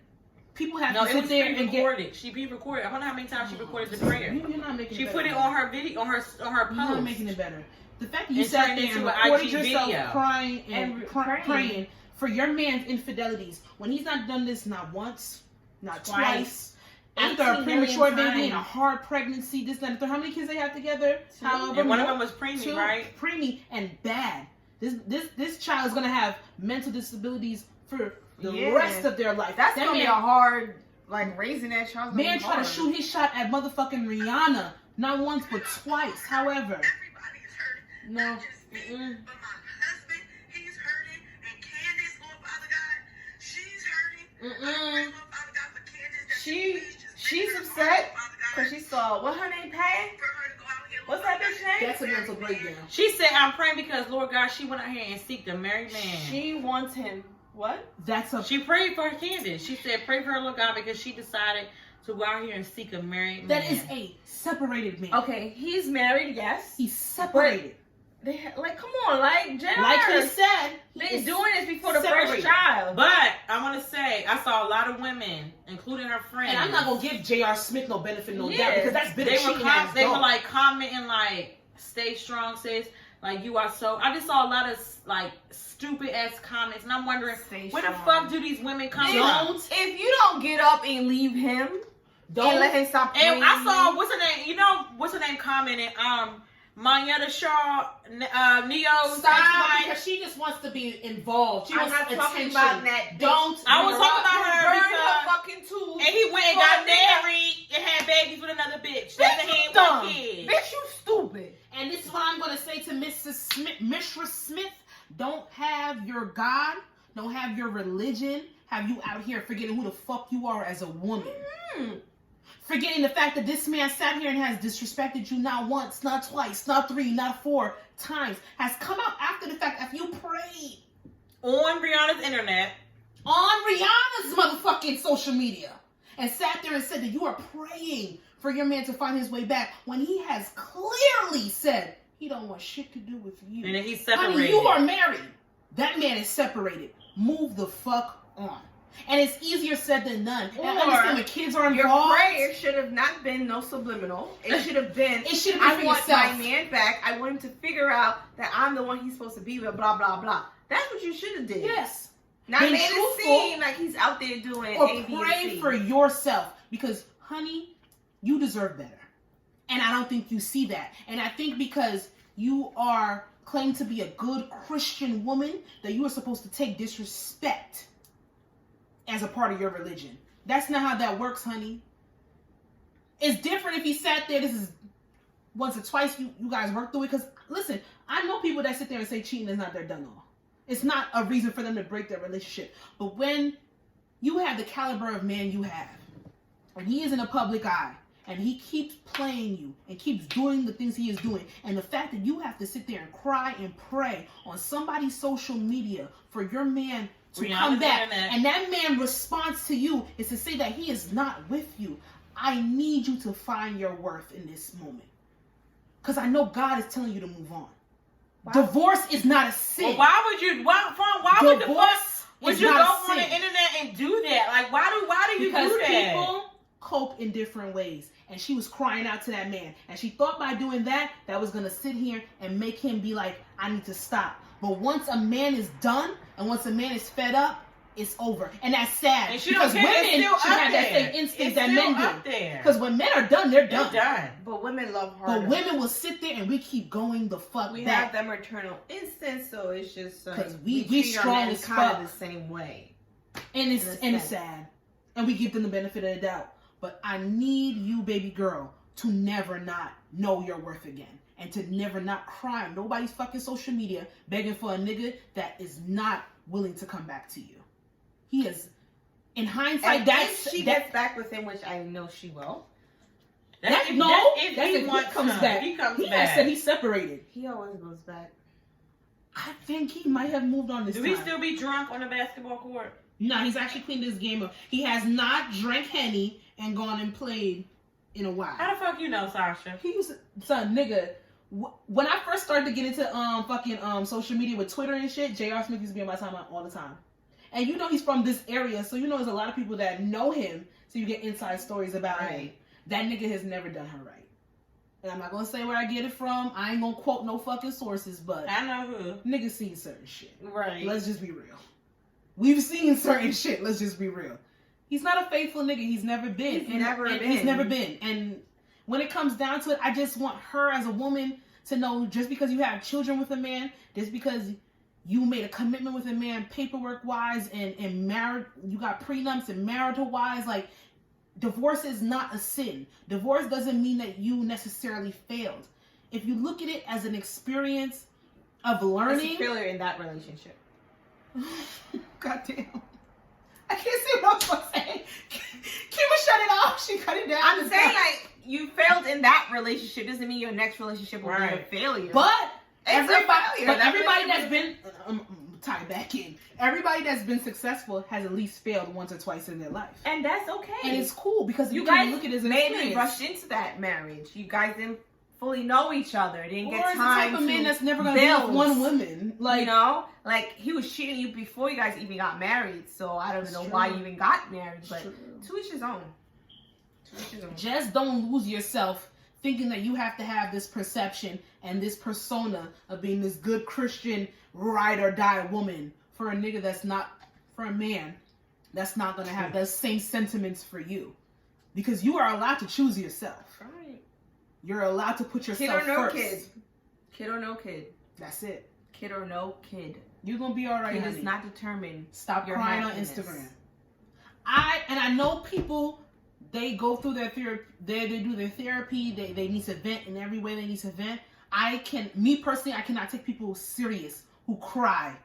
people have No, to it sit was there and get. pre-recorded. She pre-recorded. I don't know how many times she recorded the prayer. You're not making She it put better. it on her video, on her You're not post. making it better. The fact that you And sat turned there into and an recorded IG yourself video. crying and And praying. praying. For your man's infidelities, when he's not done this not once, not twice, after a 18 premature million baby and a times. hard pregnancy, this, that, and the third. How many kids they have together? However And one of more? them was preemie, Two, right? preemie and bad. This child is gonna have mental disabilities for the Yeah. rest of their life. That's that gonna be man, a hard, like raising that child. man tried to shoot his shot at motherfucking Rihanna, not once but twice. However, Everybody's hurting. no. Not just me, but my husband, he's hurting. And Candace, Lord Father God, she's hurting. I pray, Lord Father God, for Candace that She's upset because she saw what her name Pat. for her to go out here. What's that bitch name? That's a mental breakdown. She said, I'm praying because, Lord God, she went out here and seeked a married man. She wants him. What? That's a She prayed for Candace. She said, pray for her, Lord God, because she decided to go out here and seek a married man. that is a separated man. Okay, he's married. Yes. He's separated. They like, come on, like Jenna. Like he said, Been doing this before the separated. first child. But I want to say, I saw a lot of women, including her friends. And I'm not gonna give J.R. Smith no benefit, no doubt, Yeah. because that's been a They were, cheating ass they were dog. like commenting, like, stay strong, sis. Like, you are so. I just saw a lot of, like, stupid ass comments. And I'm wondering, Stay where the strong. fuck do these women come from? Don't, If you don't get up and leave him, and let him stop And playing I saw, you, what's her name? You know, what's her name commented? Mayetta Shaw, Neo's stop, ex-wife. because she just wants to be involved. She I'm wants not attention. talking about that. Don't. I was talking about her Burn because- her fucking tools. And he went and got married and had babies with another bitch. That's Bitch, a you hand dumb. with kids. Bitch, you stupid. And this is what I'm gonna say to Mrs. Smith, Mistress Smith. Don't have your God, don't have your religion, have you out here forgetting who the fuck you are as a woman. Forgetting the fact that this man sat here and has disrespected you not once, not twice, not three, not four times. Has come out after the fact, after you prayed On Rihanna's internet. on Rihanna's motherfucking social media and sat there and said that you are praying for your man to find his way back when he has clearly said he don't want shit to do with you. And then he's separated. Honey, you are married. That man is separated. Move the fuck on. And it's easier said than done. And I Or understand when kids are Your involved. prayer should have not been no subliminal. It should have been, It should have been I for want yourself. my man back. I want him to figure out that I'm the one he's supposed to be with, blah, blah, blah. That's what you should have did. Yes. Not been made it truthful, seem like he's out there doing or A, B, and pray C. for yourself. Because, honey, you deserve better. And I don't think you see that. And I think because you are claimed to be a good Christian woman, that you are supposed to take disrespect as a part of your religion. That's not how that works, honey. It's different if he sat there. This is once or twice you guys work through it. Because, listen, I know people that sit there and say cheating is not their done-all. It's not a reason for them to break their relationship. But when you have the caliber of man you have, and he is in a public eye, and he keeps playing you, and keeps doing the things he is doing, and the fact that you have to sit there and cry and pray on somebody's social media for your man to come back, and that man responds to you is to say that he is not with you. I need you to find your worth in this moment. Because I know God is telling you to move on. Wow. Divorce is not a sin. Well, why would you? Why would divorce? Would you go on the internet and do that? Like, why do you do that? Because people cope in different ways. And she was crying out to that man. And she thought by doing that was going to sit here and make him be like, I need to stop. But once a man is done, and once a man is fed up, it's over. And that's sad. And because women should have that same instinct that men do. Because when men are done, they're done. But women love harder. But women will sit there and we keep going the fuck we back. We have that maternal instinct, so it's just because we strong as fuck. Kind of the same way. And it's sad. And we give them the benefit of the doubt. But I need you, baby girl, to never not know your worth again. And to never not cry on nobody's fucking social media begging for a nigga that is not willing to come back to you. He is, in hindsight, if she gets back with him, which I know she will. If he comes back. He has said he's separated. He always goes back. I think he might have moved on this time. Do he still be drunk on the basketball court? No, he's actually cleaned his game up. He has not drank Henny and gone and played in a while. How the fuck you know, Sasha? He used to, son, nigga. When I first started to get into social media with Twitter and shit, J.R. Smith used to be on my timeline all the time. And you know he's from this area, so you know there's a lot of people that know him, so you get inside stories about him. That nigga has never done her right. And I'm not gonna say where I get it from. I ain't gonna quote no fucking sources, but I know who. Niggas seen certain shit. Right. Let's just be real. We've seen certain shit. Let's just be real. He's not a faithful nigga. He's never been. He's never been. And when it comes down to it, I just want her as a woman to know, just because you have children with a man, just because you made a commitment with a man paperwork wise and married, you got prenups and marital wise, like, divorce is not a sin. Divorce doesn't mean that you necessarily failed. If you look at it as an experience of learning. It's a failure in that relationship. Goddamn. I can't say what I'm supposed to say. Keema shut it off. She cut it down. I'm saying, like, you failed in that relationship doesn't mean your next relationship will be a failure. But everybody that's been tie back in. Everybody that's been successful has at least failed once or twice in their life, and that's okay. And it's cool because you guys look at it as an maybe experience. rushed into that marriage. You guys didn't fully know each other. Didn't get time. Or the type of man that's never gonna be with one woman. Like, you know, like he was cheating you before you guys even got married. So I don't know why you even got married. But to each his own. Just don't lose yourself thinking that you have to have this perception and this persona of being this good Christian ride or die woman for a nigga that's not, for a man that's not going to have those same sentiments for you. Because you are allowed to choose yourself. Right. You're allowed to put yourself first. Kid or no kid. That's it. Kid or no kid. You're going to be all right, Kid honey. does not determine Stop your crying happiness. on Instagram. I know people, they go through their therapy, they do their therapy, they need to vent in every way they need to vent. Me personally, I cannot take people serious who cry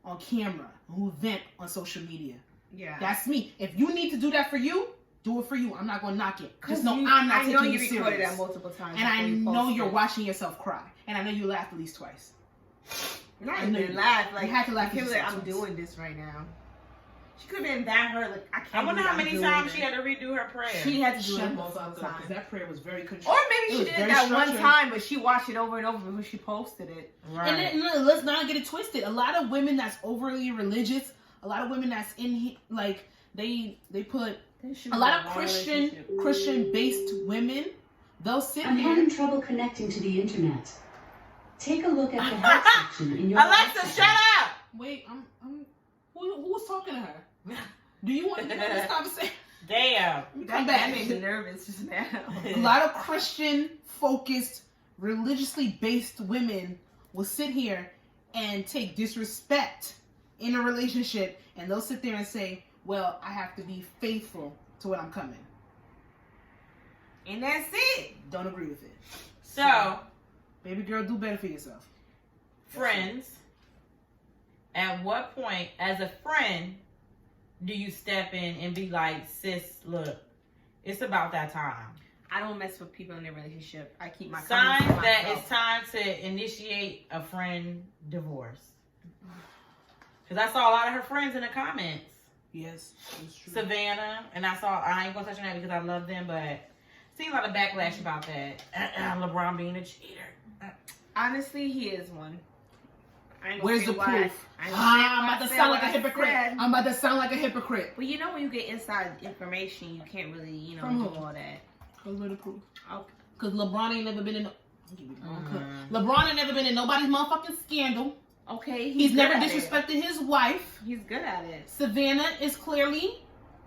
on camera, who vent on social media. Yeah. That's me. If you need to do that for you, do it for you. I'm not going to knock it. Just know I'm not taking you serious. I know you recorded that multiple times. And I know you're watching yourself cry. And I know you laughed at least twice. Not even laugh. Like, you had to laugh. I'm doing this right now. She could have been that hurt. Like, I can't. I wonder how many times she had to redo her prayer. She had to do it multiple times. That prayer was very controlled. Or maybe she did it that one time, but she watched it over and over before she posted it. Right. And then, let's not get it twisted. A lot of women that's overly religious, a lot of women that's in like they put a lot of Christian based women. They'll sit. I'm having trouble connecting to the internet. Take a look at the help section in your Alexa, shut up! Wait, I'm Who was talking to her? Do you want to get into this conversation? Damn. Come That back. made me nervous just now. A lot of Christian-focused, religiously based women will sit here and take disrespect in a relationship, and they'll sit there and say, well, I have to be faithful to what I'm coming. And that's it. Don't agree with it. So, Baby girl, do better for yourself. friends, at what point, as a friend, do you step in and be like, sis, look, it's about that time? I don't mess with people in their relationship. I keep my Signs comments to that myself. it's time to initiate a friend divorce. Because I saw a lot of her friends in the comments. Yes, it's true. Savannah, and I ain't gonna touch on that because I love them, but seen a lot of backlash about that. LeBron being a cheater. Honestly, he is one. I ain't gonna Where's say the why. proof? I ain't gonna say I'm why about I to said sound what like a I hypocrite. said. I'm about to sound like a hypocrite. But you know when you get inside information, you can't really, From do who? all that. Cause where the proof? Okay. Cause LeBron ain't never been in. LeBron ain't never been in nobody's motherfucking scandal. Okay, He's good never at it. disrespected his wife. He's good at it. Savannah is clearly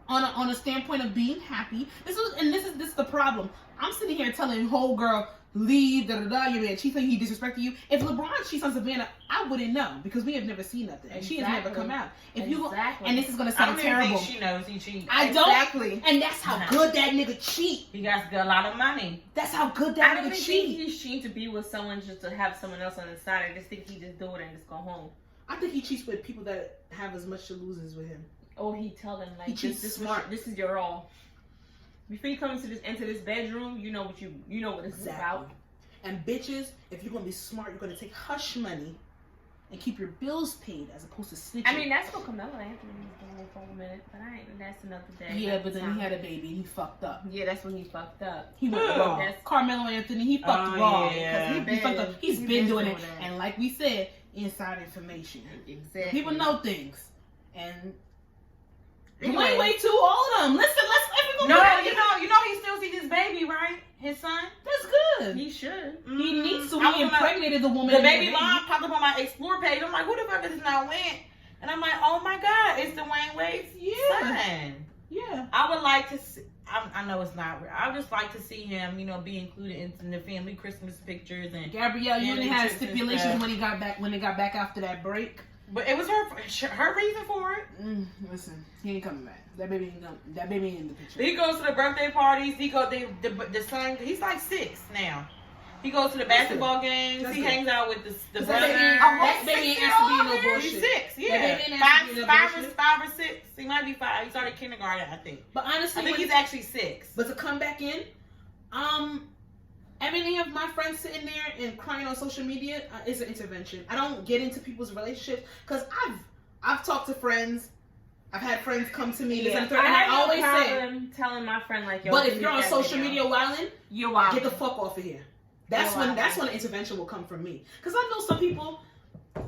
on a standpoint of being happy. This is the problem. I'm sitting here telling whole girl, leave, da da da, your man. She think he disrespected you. If LeBron cheats on Savannah, I wouldn't know because we have never seen nothing, and she has never come out. If you and this is gonna I sound don't even terrible. think she knows he cheats. I don't. Exactly. And that's how good that nigga cheat. He got a lot of money. That's how good I that don't nigga think cheat. he's cheating to be with someone just to have someone else on the side. I just think he just do it and just go home. I think he cheats with people that have as much to lose as with him. Or he tell them like He cheats this smart. This is your all. Before you come into this bedroom, you know what this is about. And bitches, if you're gonna be smart, you're gonna take hush money and keep your bills paid as opposed to snitching. I mean, that's what Carmelo Anthony was doing for a minute, but that's another day. Yeah, but then he had a baby and he fucked up. Yeah, that's when he fucked up. He went wrong. That's- Carmelo Anthony, he fucked wrong. Yeah. He fucked up. He's He been been doing it. doing that. And like we said, inside information. Exactly. People know things. And Anyway. way too, all of them. Listen, everyone. You know he still sees his baby, right? His son. That's good. He should. He needs to. I was He gonna- impregnated the woman. The and baby mom popped up on my Explore page. I'm like, who the fuck is this now Wayne? And I'm like, oh my God, it's Dwayne Wade's son. Yeah. I would like to see, I know it's not real. I would just like to see him, be included in the family Christmas pictures. And Gabrielle Union had trips and stipulations stuff. when they got back after that break. But it was her reason for it. Listen, he ain't coming back. That baby ain't in the picture. He goes to the birthday parties. He goes the son. He's like 6 now. He goes to the basketball games. That's he good. hangs out with the That baby, brother. that baby ain't asked to be in no bullshit. He's 6, yeah. That baby ain't asked to be in no bullshit. Five or 6. He might be 5. He started kindergarten, I think. But honestly, I think he's actually 6. But to come back in, any of my friends sitting there and crying on social media is an intervention. I don't get into people's relationships because I've talked to friends. I've had friends come to me, and I always say, telling my friend like, yo. but if you're on social media wilding, you're wild. get the fuck off of here. That's when the intervention will come from me. Because I know some people,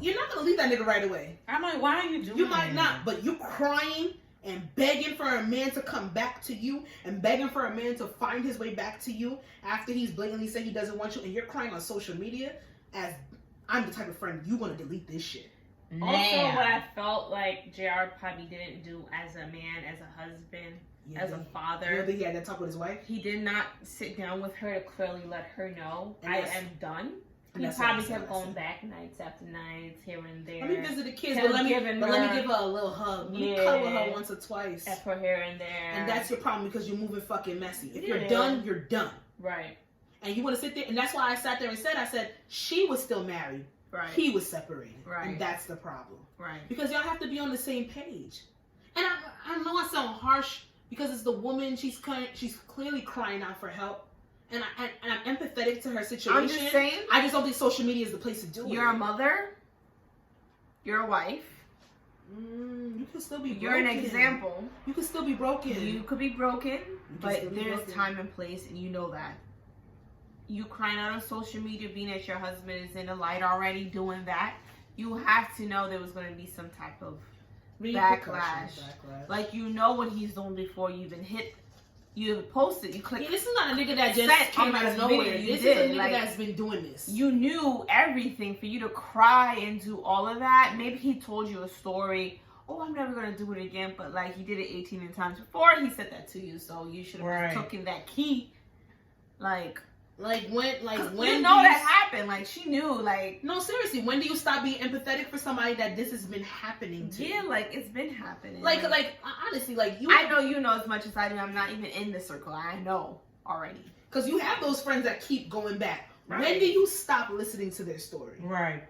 you're not gonna leave that nigga right away. I'm like, why are you doing? You might not, but you crying and begging for a man to come back to you and begging for a man to find his way back to you after he's blatantly said he doesn't want you, and you're crying on social media. As I'm the type of friend, you want to delete this shit. Also, what I felt like JR probably didn't do as a man, as a husband, as a father. You don't think he had that talk with his wife? He did not sit down with her to clearly let her know, And I that's- am done. and He that's probably what I kept said. going back nights after nights, here and there. Let me visit the kids, Kept but let me giving give her a little hug. Let me Yeah. cuddle her once or twice. At her here and there. And that's your problem because you're moving fucking messy. If you're Yeah. done, you're done. Right. And you want to sit there, and that's why I sat there and said, she was still married. Right. He was separated. Right. And that's the problem. Right. Because y'all have to be on the same page. And I know I sound harsh because it's the woman, she's clearly crying out for help. And I'm empathetic to her situation. I'm just saying. I just don't think social media is the place to do it. You're a mother. You're a wife. You can still be broken. You're an example. You can still be broken. You could be broken, but still be there's broken. time and place, and you know that. You crying out on social media, being that your husband is in the light already doing that, you have to know there was going to be some type of backlash. Like, you know what he's doing before you even hit. You posted, you clicked. Yeah, this is not a nigga that just Sent came on out of this nowhere. video you This did, is a nigga like- that's been doing this. You knew everything for you to cry and do all of that. Maybe he told you a story, oh, I'm never gonna do it again, but like he did it 18 times before, he said that to you, so you should have taken that key. Like when you know that happened. Like she knew. Like no, seriously, when do you stop being empathetic for somebody that this has been happening to? Yeah, like it's been happening. Like honestly, like you. I know you know as much as I do. I'm not even in the circle. I know already. Because you have those friends that keep going back. Right. When do you stop listening to their story? Right.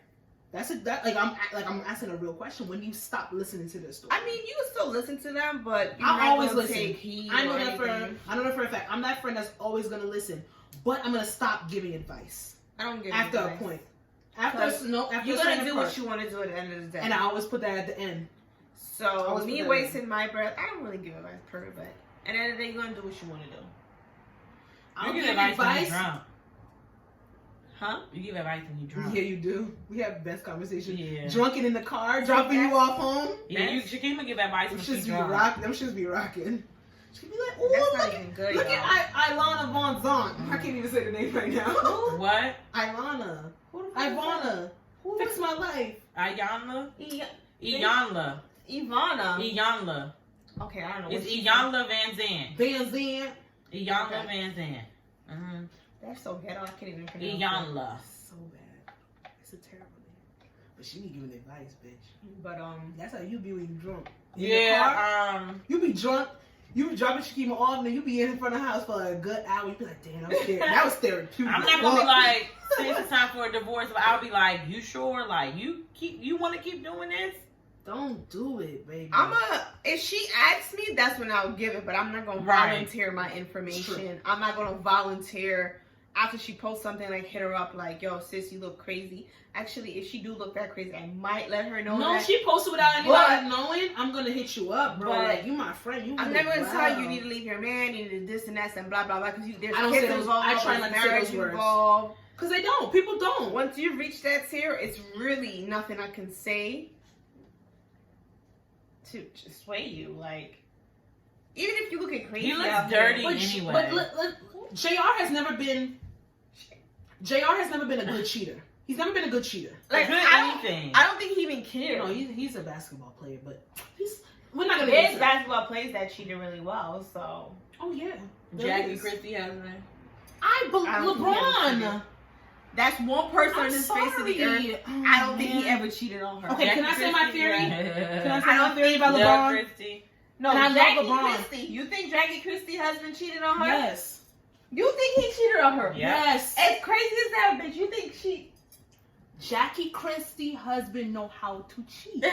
I'm asking a real question. When do you stop listening to their story? I mean, you can still listen to them, but I always listen. take heed. I know that for a fact. I'm that friend that's always gonna listen, but I'm gonna stop giving advice. I don't give after advice. a point. After you're gonna do what you want to do at the end of the day. And I always put that at the end. So me wasting my breath, I don't really give advice per, but at the end of the day, you're gonna do what you want to do. You give advice when you're drunk. Huh? You give advice when you're drunk. Yeah, you do. We have best conversation. Yeah. Drunken in the car, dropping you off home. Yeah, Keema give advice when she's drunk. Them should be rocking. She be like, that's ooh, not even good. Look at Ilana Von Zant. I can't even say the name right now. What? Ilana. Ivana. Fix my life. Iyanla? Ivana. Iyanla. Okay, I don't know. It's Iyanla Van Zandt. Van Zandt. Iyanla Van Zandt. That's so ghetto. I can't even pronounce Iyanla. So bad. It's a terrible name. But she be giving advice, bitch. But that's how you be when you drunk. You be drunk. You be dropping Keema off, and then you be in front of the house for a good hour. You be like, damn, that was therapeutic. I'm not gonna be like, since it's time for a divorce, but I'll be like, you sure? Like, you want to keep doing this? Don't do it, baby. If she asks me, that's when I'll give it. But I'm not gonna volunteer my information. True. I'm not gonna volunteer after she posts something, like hit her up like, yo, sis, you look crazy. Actually, if she do look that crazy, I might let her know. No, she posted without anybody knowing. I'm gonna hit you up, bro. Like, you my friend. I'm never gonna tell you need to leave your man, you need to this and that and blah blah blah. Because there's kids involved. I try not to say those words. Involved. Because they don't. People don't. Once you reach that tier, it's really nothing I can say to sway you. Like, even if you look at crazy, he looks dirty anyway. But JR has never been a good cheater. He's never been a good cheater. Like, I don't think he even cares. No, he's a basketball player, but we're not gonna. There's basketball players that cheated really well. So. Oh yeah. Jackie Christie has one. LeBron. That's one person on this face of the earth. I don't think he ever cheated on her. Okay, Jackie can I say my theory? Can I say my theory about LeBron? No, Jackie Christie. You think Jackie Christie's husband cheated on her? Yes. You think he cheated on her? Yes. As crazy as that, bitch. You think Jackie Christie husband know how to cheat.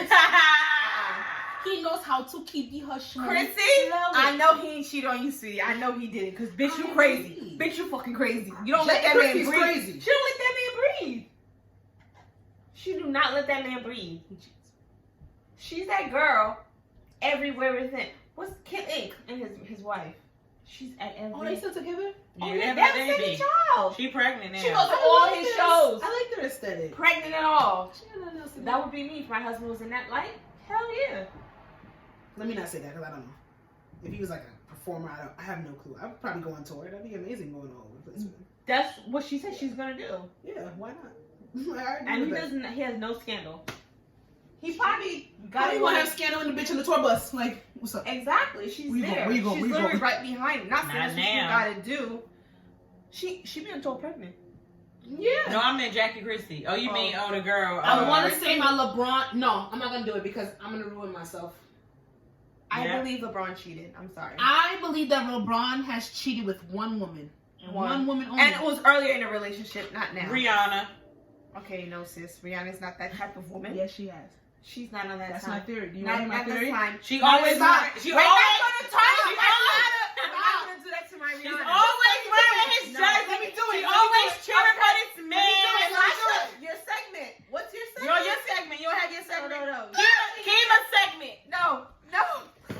He knows how to keep the hush money. Chrissy, I know he ain't cheat on you, sweetie. I know he didn't. Because, bitch, you crazy. Bitch, you fucking crazy. You don't let that man breathe. Crazy. She don't let that man breathe. She do not let that man breathe. She's that girl everywhere with him. What's Kim Inc. and his wife? She's at every... Oh, they still together? Yeah, they have a second child. She pregnant now. She goes to all his shows. I like their aesthetic. Pregnant and all. That would be me if my husband was in that light. Hell yeah. Let me not say that because I don't know. If he was like a performer, I have no clue. I would probably go on tour. That'd be amazing going all over the place. That's what she said she's gonna do. Yeah, why not? And he has no scandal. He probably got to have scandal in the bitch on the tour bus. Like, what's up? Exactly. She's there. She's literally right behind him. Not saying that's what she gotta do. She been told pregnant. Yeah. No, I meant Jackie Christie. Oh, you mean the girl? I want to say my LeBron. No, I'm not gonna do it because I'm gonna ruin myself. I believe LeBron cheated. I'm sorry. I believe that LeBron has cheated with one woman. One woman only. And it was earlier in a relationship, not now. Rihanna. Okay, no, sis. Rihanna's not that type of woman. Yes, she has. She's not on that That's time. my theory. Do you want my theory? She always We're not gonna talk. She I'm not gonna do that to my Rihanna. She's always wearing his jersey. Let me do it. She always cheering for this man. Sasha, your segment. What's your segment? Your segment. You don't have your segment. No. Keema segment. No.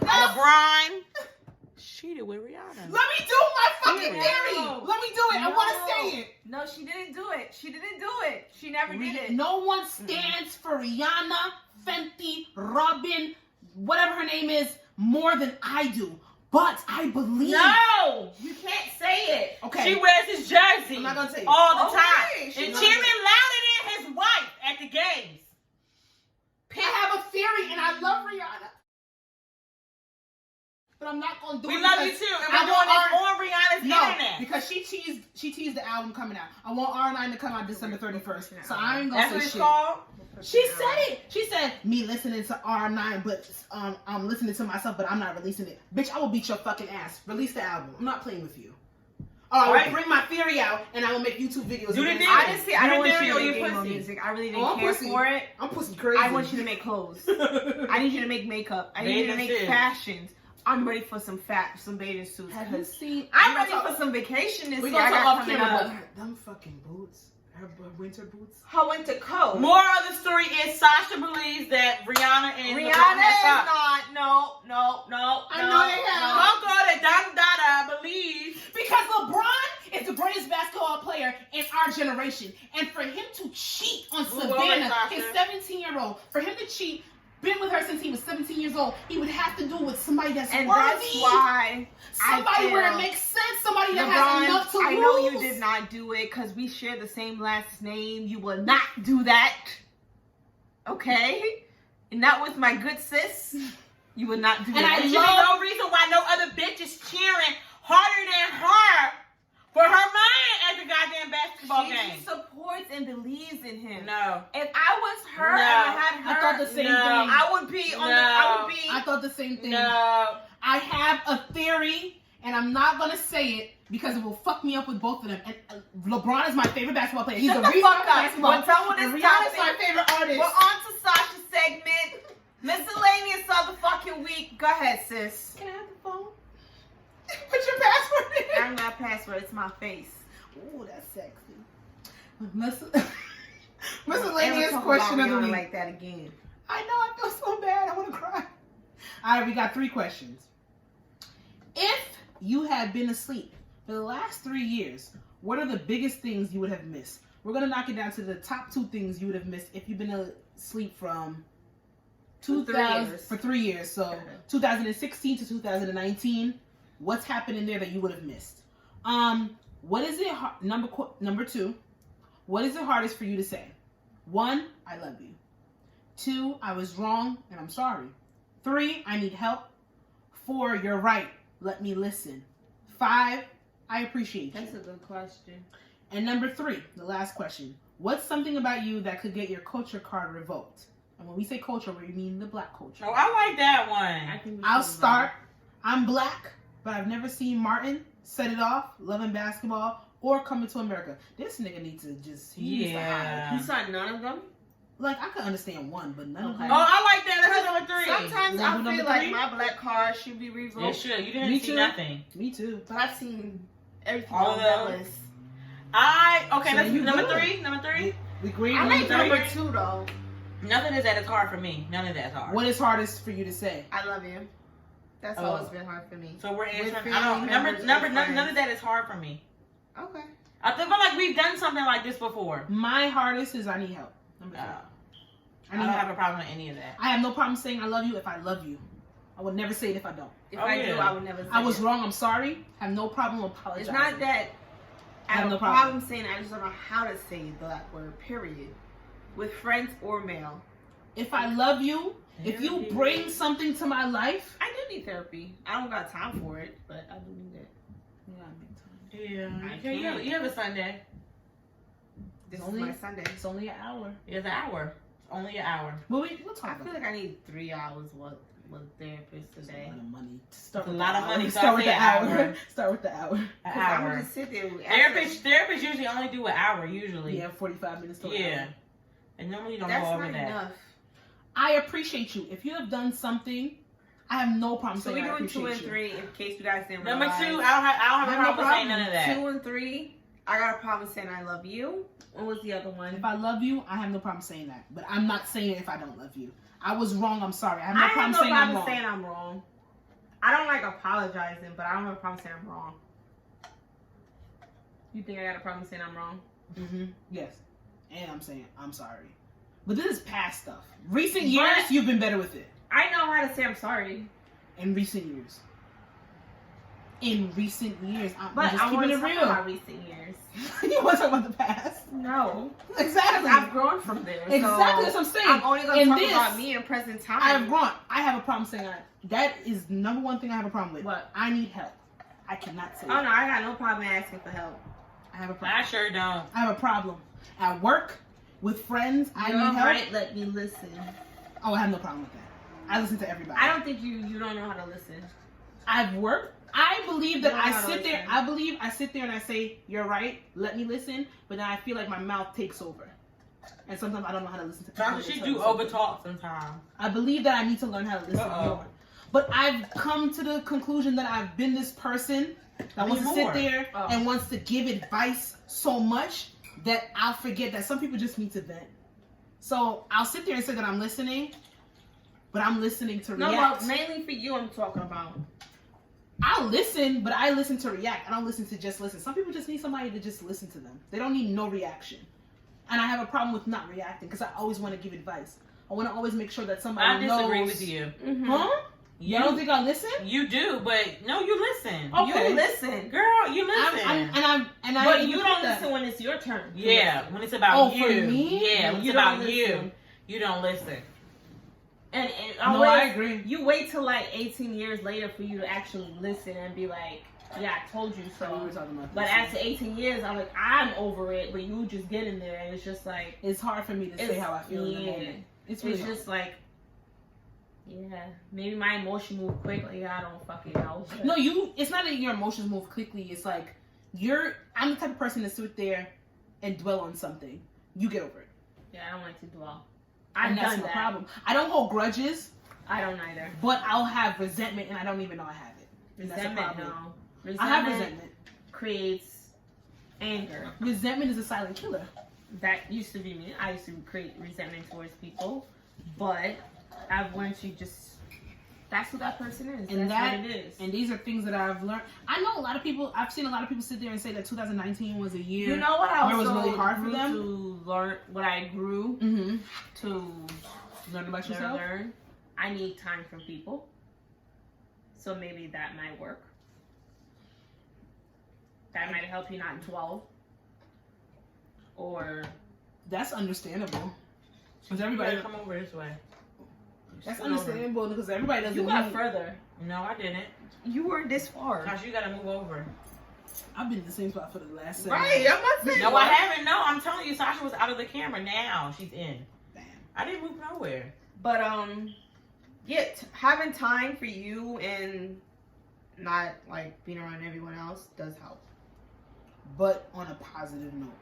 LeBron cheated with Rihanna. Let me do my fucking theory. Let me do it. I want to say it. No, she didn't do it. She never did it. No one stands for Rihanna, Fenty, Robin, whatever her name is, more than I do. But I believe. No, you can't say it. Okay. She wears his jersey. I'm not gonna say it. All the time. And cheering louder than his wife at the games. I have a theory, and I love Rihanna. But I'm not gonna do it. We love you too, and we're I doing want this on Rihanna's internet. because she teased the album coming out. I want R9 to come out December 31st. So I ain't gonna That's say what it's shit. called? She said it. She said, me listening to R9, but I'm listening to myself, but I'm not releasing it. Bitch, I will beat your fucking ass. Release the album. I'm not playing with you. I will bring my theory out, and I will make YouTube videos. Do the thing. Honestly, I don't want you to You make pussy. music. I really Oh, didn't I'm care pussy. for it. I'm pussy crazy. I want you to make clothes. I need you to make makeup. I need you to make Bathing suits. fashions. I'm ready for some bathing suits. Have you seen? I'm ready for some vacation this We year. gonna I talk got off coming camera, up. but them fucking boots, her winter boots. Her winter coat. More of the story is Sasha believes that Rihanna and Rihanna LeBron is have fucked. not. No. I know they have. Uncle that Don Dada believes. Because LeBron is the greatest basketball player in our generation, and for him to cheat on Move Savannah, over, his Sasha. 17-year-old, for him to cheat, been with her since he was 17 years old, he would have to do with somebody that's And worthy. that's why Somebody I where it feel makes sense. Somebody that LeBron, has enough to lose. I know you did not do it because we share the same last name. You will not do that. Okay? And not with my good sis. You will not do And that. I There should be no reason why no other bitch is cheering harder than her for her man at the goddamn basketball She game. supports and believes in him. No. If I was her and No. I had her, I thought the same No. thing. I would be on the. No. I would be. I thought the same thing. No. I have a theory, and I'm not gonna say it because it will fuck me up with both of them. And LeBron is my favorite basketball player. He's Shut the the reason fuck I play up. basketball. When someone And is Rihanna's toxic, my favorite artist. We're on to Sasha's segment. Miscellaneous of the fucking week. Go ahead, sis. Can I have the phone? Put your password in. I'm not password. It's my face. Ooh, that's sexy. Miscellaneous Never talk question about of the Rihanna week. like that again. I know, I feel so bad. I want to cry. All right, we got 3 questions. If you had been asleep for the last 3 years, what are the biggest things you would have missed? We're going to knock it down to the top 2 things you would have missed if you've been asleep from 2000 for 3 years. So 2016 to 2019. What's happening there that you would have missed? What is it? Number 2. What is it hardest for you to say? 1, I love you. 2, I was wrong and I'm sorry. 3, I need help. 4, you're right. Let me listen. 5, I appreciate you. That's a good question. And number 3, the last question. What's something about you that could get your culture card revoked? And when we say culture, we mean the black culture. Oh, I like that I one. think I'll start. I'm black, but I've never seen Martin, Set It Off, Loving Basketball, or Coming to America. This nigga needs to just, he needs to hide. You saw none of them? Like, I could understand 1, but none of Okay. them. Oh, I like that. That's number 3. Sometimes You I want to do feel number like 3? my black card should be revoked. It should. You didn't Me see too. nothing. Me too. But I've seen everything All on of that those. list. Okay, So let's you number good. 3. Number 3. We agree. I like three. number 2 though. Nothing is that is hard for me. None of that's hard. What is hardest for you to say? I love you. That's Oh. always been hard for me. So we're answering. With I don't. family Number members none, and none friends. of that is hard for me. Okay. I feel like we've done something like this before. My hardest is I need help. Number 3. I don't have a problem with any of that. I have no problem saying I love you if I love you. I would never say it if I don't. If Oh, I yeah. do, I would never say I was it. wrong. I'm sorry. I have no problem It's apologizing. not that I have no a problem saying it. I just don't know how to say that word, period. With friends or male. If I love you, if you bring something to my life, I do need therapy. I don't got time for it, but I do need it. Yeah. You have a Sunday. This Only- is my Sunday. it's only an hour. It's an hour. It's only an hour. But we'll I talk feel about like I need 3 hours with therapist That's today. a lot of money. Start It's a with lot the of hour. money, so Start I with say the an hour. hour. Start with the hour. An I'm hour. just sit there. Therapists usually only do an hour usually. Yeah, 45 minutes to an Yeah. hour. And normally you don't That's go over not that. enough. I appreciate you. If you have done something, I have no problem So saying we're I doing appreciate 2 and you. 3 in case you guys didn't Number 2, realize. I don't have a no problem saying none of that. 2 and 3, I got a problem saying I love you. What was the other one? If I love you, I have no problem saying that. But I'm not saying it if I don't love you. I was wrong. I'm sorry. I have no I have problem no saying I'm problem wrong. saying I'm wrong. I don't like apologizing, but I don't have a problem saying I'm wrong. You think I got a problem saying I'm wrong? Mm-hmm. Yes. And I'm saying I'm sorry. But this is past stuff. Recent years, you've been better with it. I know how to say I'm sorry. In recent years. In recent years. I'm But just I want keeping to it talk real. about recent years. You want to talk about the past? No, grow. Exactly. I've grown from there. Exactly, So that's what I'm saying. I'm only gonna In talk this, about me in present time. I have grown. I have a problem saying that. That is number one thing I have a problem with. What? I need help. I cannot say Oh it. no, I got no problem asking for help. I have a problem. I sure don't. I have a problem. At work, with friends, I You're need help. right, let me listen. Oh, I have no problem with that. I listen to everybody. I don't think you don't know how to listen. I've worked. I believe that You don't know I how to sit there. listen. I believe I sit there and I say, "You're right. Let me listen." But then I feel like my mouth takes over, and sometimes I don't know how to listen to people. Sasha, when they she tell do me something. over talk sometimes. I believe that I need to learn how to listen Uh-oh. more. But I've come to the conclusion that I've been this person that wants to sit more. there Oh. and wants to give advice so much that I'll forget that some people just need to vent. So I'll sit there and say that I'm listening, but I'm listening to No, react. well, mainly for you, I'm talking about. I'll listen, but I listen to react. I don't listen to just listen. Some people just need somebody to just listen to them. They don't need no reaction. And I have a problem with not reacting because I always want to give advice. I want to always make sure that somebody I disagree knows. with you. Mm-hmm. Huh? You don't think I listen? You do, but no, you listen. Okay. You listen. Girl, you listen. I But even you put don't that. listen when it's your turn. to Yeah, listen. when it's about Oh, you. for me? Yeah, when You it's don't about you, listen. you don't listen. And No, always, I agree. You wait till like 18 years later for you to actually listen and be like, yeah, I told you So we so. were talking about But this. after 18 years, I'm like, I'm over it, but you just get in there and it's just like, It's hard for me to say It's- how I feel in the yeah. moment. It's really it's hard. just like, yeah, maybe my emotion move quick. Like, yeah, I don't fucking know. but- No, it's not that your emotions move quickly. It's like I'm the type of person to sit there and dwell on something. You get over it. Yeah, I don't like to dwell. I've And that's done my that. problem. I don't hold grudges, I don't either. but I'll have resentment and I don't even know I have it. And that's a Resentment, problem. no. I have resentment. Creates anger. Resentment is a silent killer. That used to be me. I used to create resentment towards people, but I've learned to just. That's who that person is. And that's that- what it is. And these are things that I've learned. I know a lot of people. I've seen a lot of people sit there and say that 2019 was a year. You know what I where it was also really hard for grew them? to learn. What I grew Mm-hmm. to Learn about yourself. learn. I need time from people. So maybe that might work. That might help you not dwell. Or That's understandable. Because You everybody. better come over this way. That's Sit over. understandable because everybody doesn't. you got need- further. No, I didn't. You were this far. Gosh, you gotta move over. I've been in the same spot for the last 7 Right, years. I'm not saying. No, I haven't. No, I'm telling you, Sasha was out of the camera. Now she's in. Bam. I didn't move nowhere. But yeah, having time for you and not like being around everyone else does help. But on a positive note,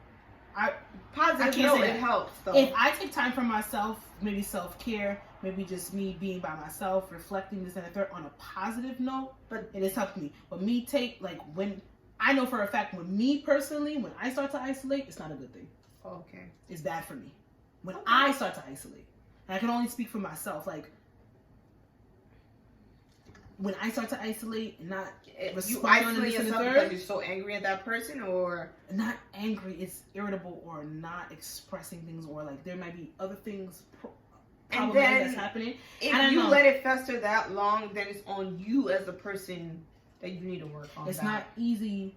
Positive I can't note, say it that. helps though. if I take time for myself, maybe self-care, maybe just me being by myself, reflecting this and the third on a positive note, But- it has helped me. But me when I know for a fact when me personally, when I start to isolate, it's not a good thing. Okay. It's bad for me. When Okay. I start to isolate, and I can only speak for myself, like when I start to isolate and not You respond to isolate this and the yourself third, because you're so angry at that person, or not angry, it's irritable or not expressing things, or like there might be other things And problematic then- that's happening. if I don't you know. let it fester that long, then it's on you as the person that you need to work on. It's that. not easy,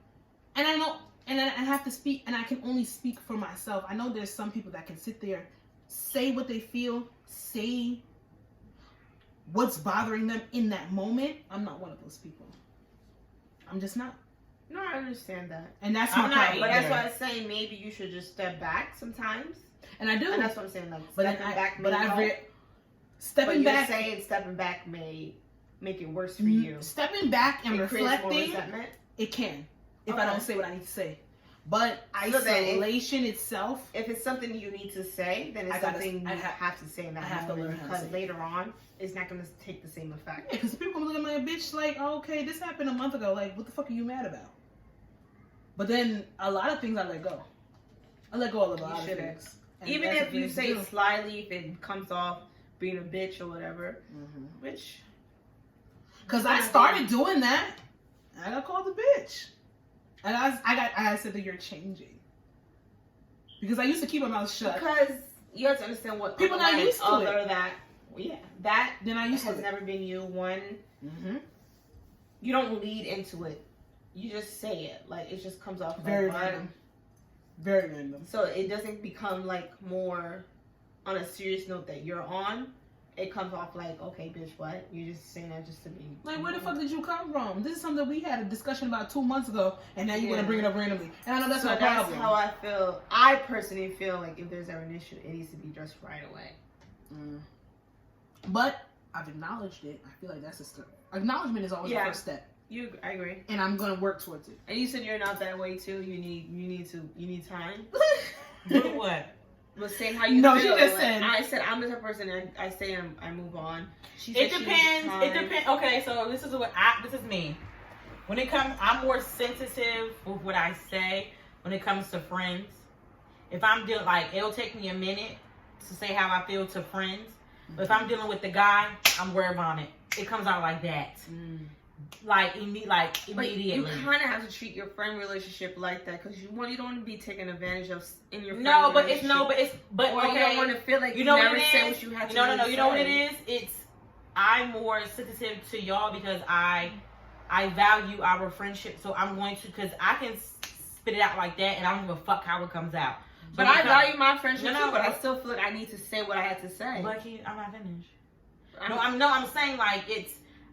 and I know, and I have to speak, and I can only speak for myself. I know there's some people that can sit there, say what they feel, say what's bothering them in that moment. I'm not one of those people. I'm just not, No, I understand that. and that's I'm my not problem. But that's either. why I'm saying maybe you should just step back sometimes. And I do, And that's what I'm saying. Like but stepping back may but I've help. read But stepping you're back. saying stepping back may make it worse for you. Stepping back and It creates more reflecting, resentment. it can, if I Okay. don't say what I need to say. But So then if- isolation itself, If it's something you need to say, then it's I gotta- something I you have to say in that I have to moment learn how to because say it. later on it's not going to take the same effect. because people come look at my bitch like, oh, okay, this happened a month ago. Like, what the fuck are you mad about? But then a lot of things I let go. I let go of a lot of shouldn't. things. And Even that's if what you things say do. slyly, if it comes off being a bitch or whatever, Mhm. which Cause I started doing that, and I got called a bitch, and I said that you're changing. Because I used to keep my mouth shut. because you have to understand what People not underlies used to it. other that that Then I used has to. never been you. One, Mm-hmm. you don't lead into it. You just say it like it just comes off Very like, random. Very random. So it doesn't become like more on a serious note that you're on. It comes off like, okay, bitch, what? You're just saying that just to be... Like, where the fuck did you come from? This is something we had a discussion about 2 months ago, and now you want to bring it up randomly. And I know that's so no that's problem. how I feel. I personally feel like if there's ever an issue, it needs to be addressed right away. But I've acknowledged it. I feel like that's a step. Acknowledgement is always the first step. I agree. And I'm gonna work towards it. And you said you're not that way too. You need time. What? But saying how you No, feel. she just like, said. I said I'm the type of person. I say I move on. She said It depends. It depends. Okay, so this is me. When it comes, I'm more sensitive with what I say when it comes to friends. If I'm dealing, like, it'll take me a minute to say how I feel to friends. But if I'm dealing with the guy, I'm word on it. It comes out like that. Like immediately. But you kind of have to treat your friend relationship like that because you don't want to be taken advantage of in your friend relationship. Or you don't want to feel like you know never what it say is? what you had to. No. Say. You know what it is? I'm more sensitive to y'all because I value our friendship. So I'm going to, because I can spit it out like that and I don't give a fuck how it comes out. So But I value my friendship too. But I still feel like I need to say what I had to say. But I'm not finished. I'm saying like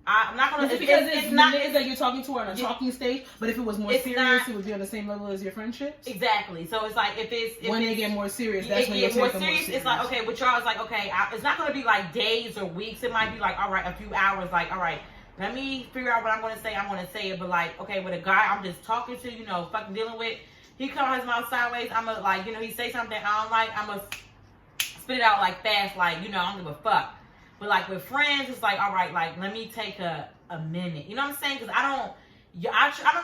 I'm not gonna. It's not niggas that you're talking to on a talking stage. But if it was more serious, it would be on the same level as your friendships. Exactly. So it's like if they get more serious, that's when you're more serious. It's like, okay, with y'all, it's like, okay, it's not gonna be like days or weeks. It might be like, all right, a few hours. Like, all right, let me figure out what I'm gonna say. I'm gonna say it. But like, okay, with a guy I'm just talking to, fucking dealing with, he comes his mouth sideways. I'm gonna like, he say something I don't like. I'm gonna spit it out like fast, like, I don't give a fuck. But like with friends, it's like, all right, like let me take a minute. You know what I'm saying? Because I don't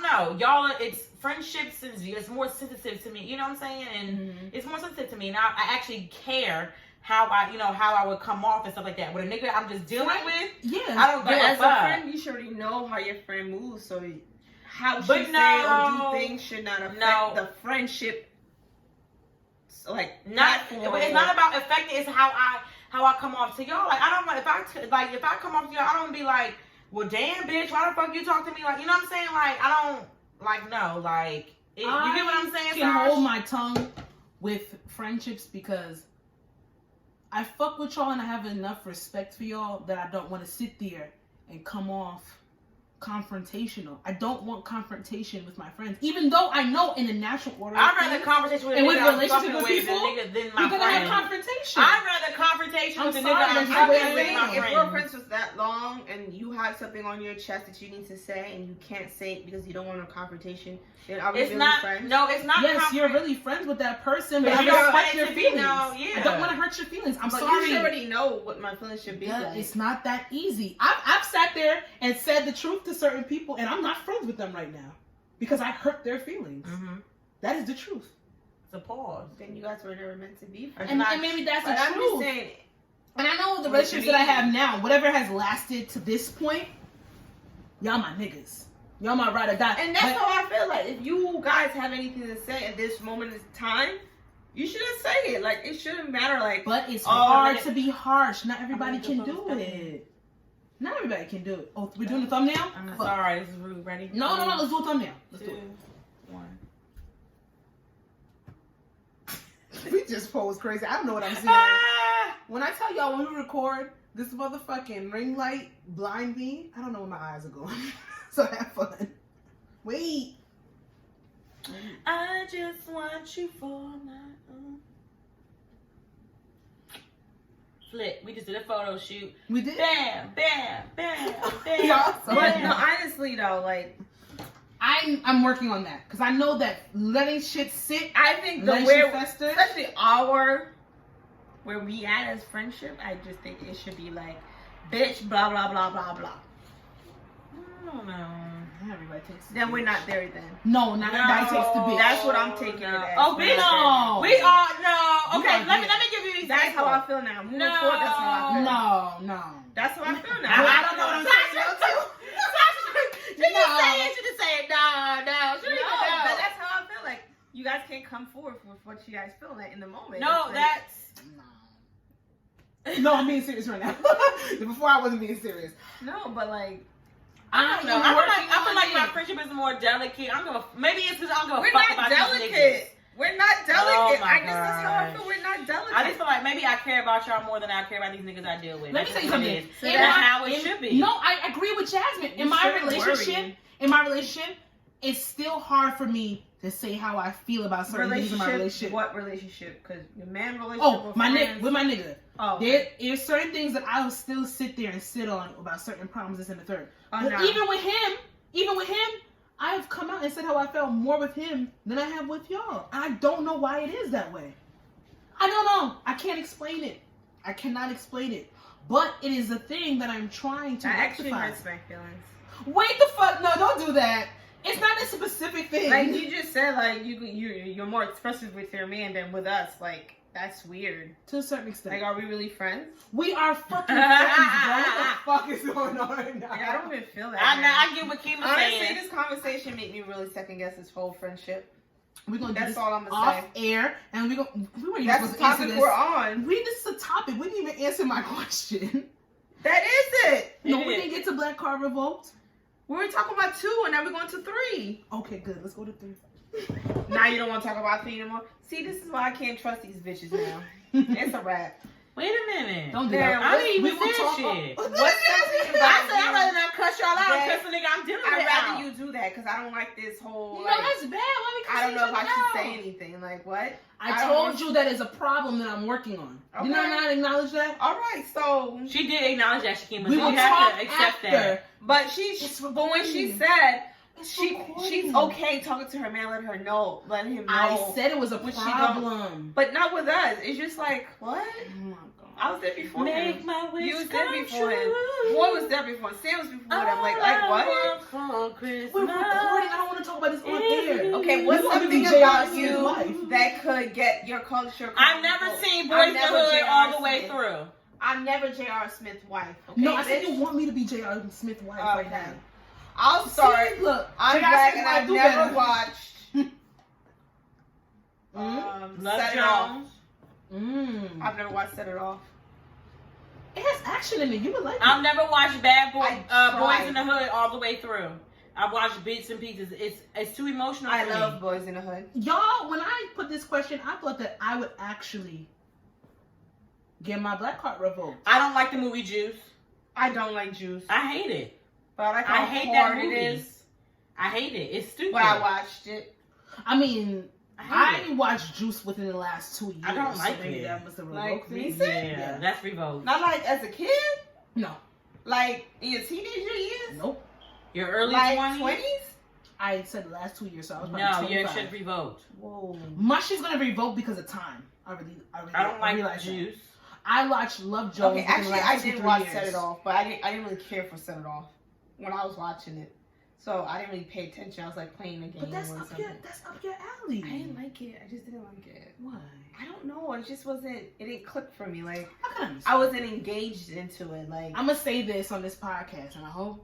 know. Y'all, it's friendships it's more sensitive to me. You know what I'm saying? And it's more sensitive to me. And I actually care how I would come off and stuff like that. With a nigga I'm just dealing with, I don't give a fuck. As a friend, you should already know how your friend moves. So how she say or do things should not affect the friendship. So like it's not about affecting. It's how I come off to y'all. Like I don't if I come off to y'all, I don't be like, well, damn, bitch, why the fuck you talk to me? Like, you know what I'm saying? Like, I don't, no, like, you get what I'm saying? I can hold my tongue with friendships because I fuck with y'all and I have enough respect for y'all that I don't want to sit there and come off confrontational. I don't want confrontation with my friends, even though I know in the natural order. I'd rather conversation with a nigga I'm fucking with than my friend. Have confrontation. I'd rather confrontation with a nigga I'm fucking with my friend. If we're friends for that long and you have something on your chest that you need to say and you can't say it because you don't want a confrontation, then are we really friends? No, it's not. Yes, you're really friends with that person, but I don't hurt your feelings. I don't want to hurt your feelings. I'm sorry. You already know what my feelings should be. Like. It's not that easy. I've sat there and said the truth to certain people, and I'm not friends with them right now because I hurt their feelings. That is the truth. It's a pause. Then you guys were never meant to be friends. And maybe that's the truth. I'm just saying, and I know the relationships that I have now, whatever has lasted to this point, y'all my niggas. Y'all my ride or die. And that's how I feel. Like, if you guys have anything to say at this moment in time, you shouldn't say it. Like, it shouldn't matter. Like, but it's hard to be harsh. Not everybody can do it. Not everybody can do it. Oh, we're doing the thumbnail? I'm sorry. This is rude. Ready? No. Let's do a thumbnail. Let's 2, do it. 1. We just pose crazy. I don't know what I'm saying. When I tell y'all when we record, this motherfucking ring light blind me. I don't know where my eyes are going. So have fun. Wait. I just want you for my own. Flip. We just did a photo shoot. We did. Bam. Awesome. But no, honestly though, like I'm working on that because I know that letting shit sit. I think especially where we at as friendship, I just think it should be like, bitch, blah blah blah blah blah. I don't know. Everybody takes the Then bitch. we're not there then. No, not everybody takes the bitch. That's what I'm taking it as. Oh, bitch. No. We are, no. Okay, let me give you an example. That's how I feel now. Moving forward, that's how I feel. No. That's how I feel now. I don't know what I'm saying. Sasha, you just say it. You just say it. No. But that's how I feel. Like, you guys can't come forward with what you guys feel like in the moment. No, that's... No, I'm being serious right now. Before I wasn't being serious. No, but like... I don't know. I feel like my friendship is more delicate. Maybe it's because I don't give a fuck about these niggas. We're not delicate. Oh my This is how I gosh. feel. We're not delicate. I just feel like maybe I care about y'all more than I care about these niggas I deal with. Let me That's tell you what it something. is. So That's that- how it should be. No, I agree with Jasmine. In my relationship, it's still hard for me to say how I feel about certain things in my relationship. What relationship? Because your man relationship. Oh, with my friends. nigga, with my nigga. Oh, There's certain things that I'll still sit there and sit on about certain problems. This and the third. Oh, But no. even with him, I have come out and said how I felt more with him than I have with y'all. I don't know why it is that way. I don't know. I can't explain it. I cannot explain it. But it is a thing that I'm trying to That actually rectify. hurts my feelings. Wait the fuck! No, don't do that. It's not a specific thing. Like you just said, like you're more expressive with your man than with us. Like that's weird. To a certain extent. Like, are we really friends? We are fucking friends, bro. What the fuck is going on right now? Like, I don't even feel that. I get what Keema's Honestly, saying. this conversation made me really second guess this whole friendship. We're gonna do That's this all I'm gonna off say. air, and we weren't even That's supposed the to answer topic this. we're on. This is a topic. We didn't even answer my question. That is it. No, It we is. didn't get to Black Card Revoked. We were talking about 2, and now we're going to 3. Okay, good. Let's go to 3. Now you don't want to talk about 3 anymore. See, this is why I can't trust these bitches now. It's a wrap. Wait a minute. Don't do Damn, that. I didn't We even will say talk shit. about- What's something I about said I'd you? rather not cuss y'all out That- because the nigga I'm dealing with I'd rather out. you do that because I don't like this whole. No, Like, that's bad. Why we I don't know if I should cuss say each other out? anything. Like what? I don't told want- you that is a problem that I'm working on. Okay. Did I not acknowledge that? All right, so She did acknowledge that she came, We so will you have talk to accept after. that. but It's but when she recording. said It's she's recording. okay talking to her man, let him know. I said it was a When she problem. but not with us. It's just like what? Oh my God. I was there before Make him. my wish You was there come before him. true. Boy was there before him. Sam was before him. Like what? For Christmas. We're recording. I don't want to talk about this on air. Okay, what's You want me to something be J.R. about Smith's you wife? that could get your culture? I've never seen Boys I'm in the never Hood J.R. all the way Smith. through. I'm never J.R. Smith's wife. Okay, No, I said bitch? you want me to be J.R. Smith's wife right Okay. now. I'll start. See, look, I'm J.R. black Smith's and wife I've do never better. watched Love Set It Off. Jones. I've never watched Set It Off. It has action in it. You would like I've it. never watched Bad Boy, I Boys tried. in the Hood all the way through. I watched bits and pieces. It's too emotional I for love me. Boys in the Hood. Y'all, when I put this question, I thought that I would actually get my black card revoked. I don't like the movie Juice. I don't like Juice, I hate it. but I like I how hate that hard movie. it is. I hate it. It's stupid. But I watched it. I mean, I hate I watched Juice within the last 2 years. I don't like so maybe it. that was the Like revoke me. it. recent? Yeah, Yeah. that's revoked. Not like as a kid, No, like in your teenager years, nope. Your early like 20s? 20s. I said the last 2 years, so I was probably No, your 25. shit revoked. Whoa. My shit's gonna revoke because of time. I I don't like realize that. Juice. I watched Love Jones. Okay, within the actually, last I 2-3 did watch years. Set It Off, but I didn't really care for Set It Off when I was watching it. So I didn't really pay attention. I was like playing the game But that's or up something. your alley. I didn't like it. I just didn't like it. Why? I don't know. It just wasn't. It didn't click for me. Like I can understand. I wasn't engaged into it. Like I'm gonna say this on this podcast, and I hope.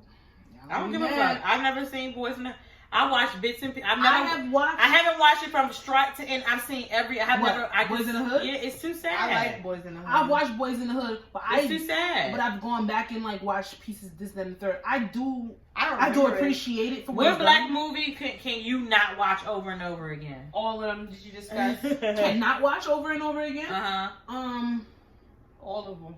I don't give a mad. fuck. I've never seen Boys in the I watched bits and pieces. I have watched. I haven't watched it from strike to end. I've seen every. I have What, never. I Boys just, in the Hood? Yeah, it's too sad. I like Boys in the Hood. I've watched Boys in the Hood, but It's too sad. But I've gone back and like watched pieces, this, that, and the third. I do I don't remember it. appreciate it for what What it's black done. movie can you not watch over and over again? All of them. Did you discuss? Cannot watch over and over again. Uh-huh. All of them.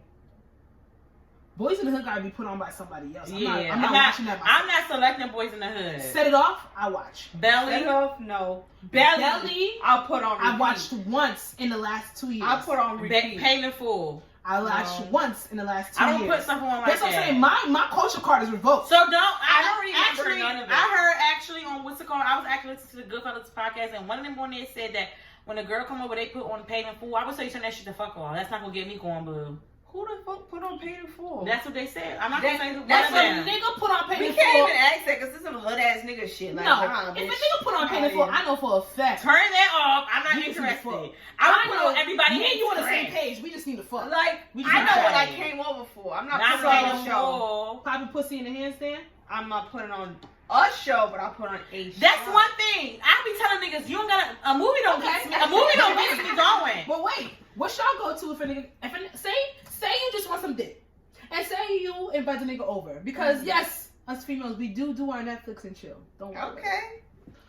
Boys in the Hood gotta be put on by somebody else. Yeah, I'm not watching that myself. I'm not selecting Boys in the Hood. Set It Off, I watch. Belly. Set It Off. No. Belly, I'll put on. I repeat. watched once in the last 2 years. I'll put on repeat. Paid in Full. I watched No. once in the last 2 I years. don't put something on like That's what that. I'm saying. My culture card is revoked. So don't. I don't remember actually, none of it. I heard actually on what's it called? I was actually listening to the Goodfellas podcast, and one of them on there said that when a girl come over, they put on Paid in Full. I would say turn that shit the fuck off. That's not gonna get me going, boo. Who the fuck put on Paid in Full? That's what they said. I'm not That- gonna say one That's of what a them. nigga put on Paid we in can't Full. even ask that because this is some hood ass nigga shit. Like, No, nah, if bitch. a nigga put on Paid in Full, I know for a fact. Turn that off. I'm not You can see the interested. fuck. I would put on everybody. Me and you on the hates same Fred. page. We just need to fuck. Like, We I know what I right. came over for. I'm not Not putting on Paid a in show. Full. Popping pussy in the handstand. I'm not putting on a show, but I'll put on a show. That's one thing. I be telling niggas, you don't gotta. A movie don't get me. A movie don't get me going. But wait, what y'all go to if a nigga, say you just want some dick, and say you invite the nigga over because yes, us females we do our Netflix and chill. Don't worry. Okay.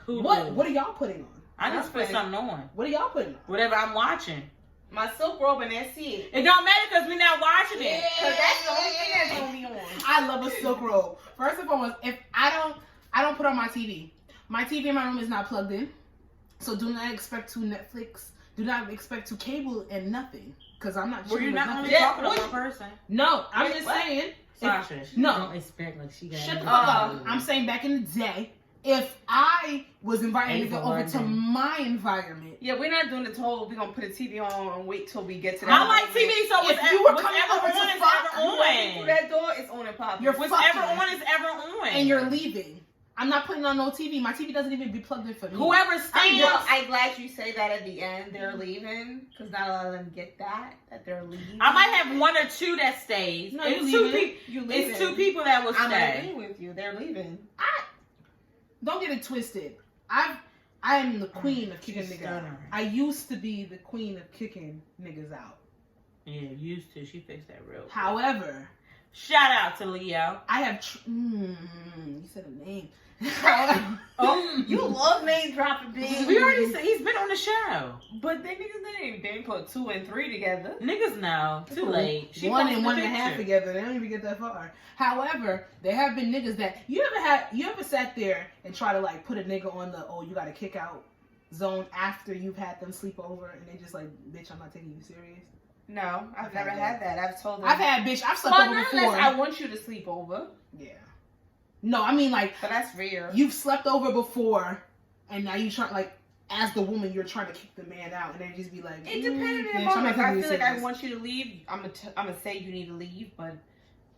What are y'all putting on? I just put Nothing. something on. What are y'all putting on? Whatever I'm watching. My silk robe and that's it. It don't matter because we're not watching it. Cause that's the only thing that's gonna be on. I love a silk robe. First and foremost, if I don't put on my TV. My TV in my room is not plugged in, so do not expect to Netflix. Do not expect to cable and nothing, because I'm not. Well, you're with not nothing. only talking to one person. No, I'm Wait, just what? saying. Sasha, she no. don't expect like she got. Shut the fuck up. I'm saying back in the day, if I was inviting Ava nigga over to London. my environment, Yeah, we're not doing the whole. We're gonna put a TV on and wait till we get to that. I like TV, so If whatever, you were coming whatever over to on is fuck, ever Through on. that door, it's on and popping. You're Whatever fucking. on is ever on. and you're leaving. I'm not putting on no TV. My TV doesn't even be plugged in for me. Whoever stands. I'm glad you say that at the end. They're leaving because not a lot of them get that they're leaving. I might have one or two that stays. No, it's you two leaving. people. You leaving. It's two people that will I'm stay. agreeing with you. They're leaving. Don't get it twisted. I am the queen of kicking She's niggas out. stuttering. I used to be the queen of kicking niggas out. Yeah, used to. She fixed that real quick. However, Shout out to Leo. I have. You said a name. Oh, You love name dropping, bitch. we already said he's been on the show. But they niggas didn't put 2 and 3 together. Niggas know. Too late. She One posted and the one and a half picture. together. They don't even get that far. However, there have been niggas that you ever sat there and try to like put a nigga on the you gotta kick out zone after you've had them sleep over and they just like, bitch, I'm not taking you serious. No, I've I've never had had that. I've told them. I've slept Well, over not before. unless I want you to sleep over. Yeah. No, I mean like But that's rare. you've slept over before and now you try like as the woman you're trying to kick the man out and they just be like It depends bitch, on I'm if not I taking you feel like I serious. want you to leave, I'm gonna say you need to leave. But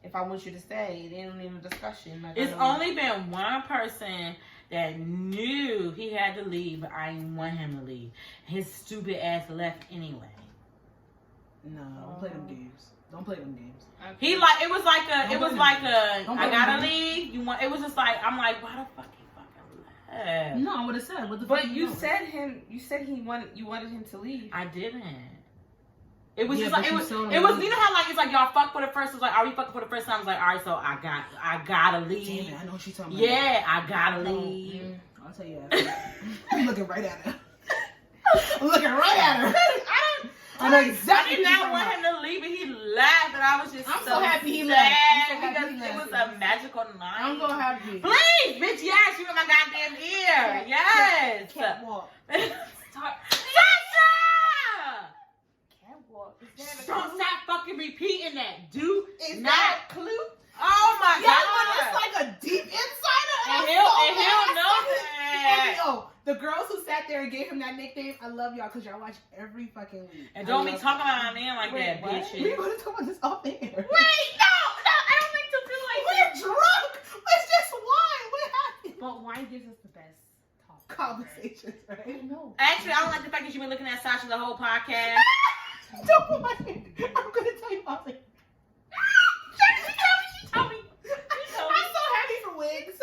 if I want you to stay, it ain't even a discussion. Like, It's I don't- only been one person that knew he had to leave, but I didn't want him to leave. His stupid ass left anyway. No, don't play them games. Don't play them games. He like it was like a Don't I gotta blame leave. You want? It was just like I'm like, why the fuck he fucking left? No, I would have said what the But fuck you doing? said you wanted him to leave. I didn't. It was Yeah, just like but it you was. still It was. don't You know how like it's like y'all fuck for the first. It was like, are we fucking for the first time? I was like, all right, so I gotta leave. Damn it, I know what she's talking about. Yeah, I gotta leave. I'll tell you after. I'm looking right at her. I'm looking right at her. I know I exactly did what not you're want talking him to leave, and he left, and I was just I'm so so happy he sad left. I'm so happy because he it left. was a magical night. I'm so happy. Please, bitch, yes, you in my goddamn ear. Yes. Catwalk. Sasha! Catwalk. Don't stop fucking repeating that, dude. Is Not- that a clue? Oh my Yeah, god. but it's like a deep insider. And I'm he'll so know mad. that. And, the girls who sat there and gave him that nickname, I love y'all because y'all watch every fucking week. And don't I be love talking y'all. about my man like Wait, that, what? bitches. We're going to talk about this off air. Wait, no, I don't like to feel like We're drunk. It's just wine. What happened? But wine gives us the best talk. Conversations, right? I know. Actually, I don't like the fact that you've been looking at Sasha the whole podcast. Don't mind. I'm going to tell you off air. She told me. I'm so happy for wigs.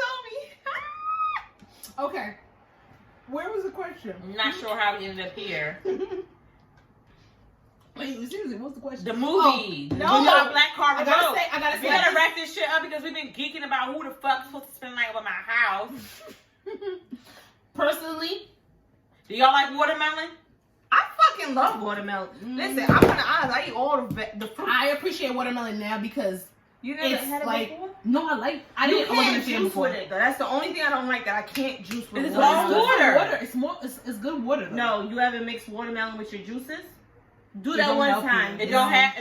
Okay. Where was the question? I'm not sure how we ended up here. Wait, seriously, what was the question? The movie. The no. movie on Black Car I gotta Revoke. say, We gotta wrap this shit up because we've been geeking about who the fuck's supposed to spend the night over my house. Personally, Do y'all like watermelon? I fucking love watermelon. Listen, I'm gonna honest. I eat all the fruit. I appreciate watermelon now because You never it's had it like before? no, I You wasn't a can't fan juice before. with it though. That's the only thing I don't like. That I can't juice with It's watermelon. all water. It's good water though. No, you ever mix watermelon with your juices? Do It that don't one help time. you. It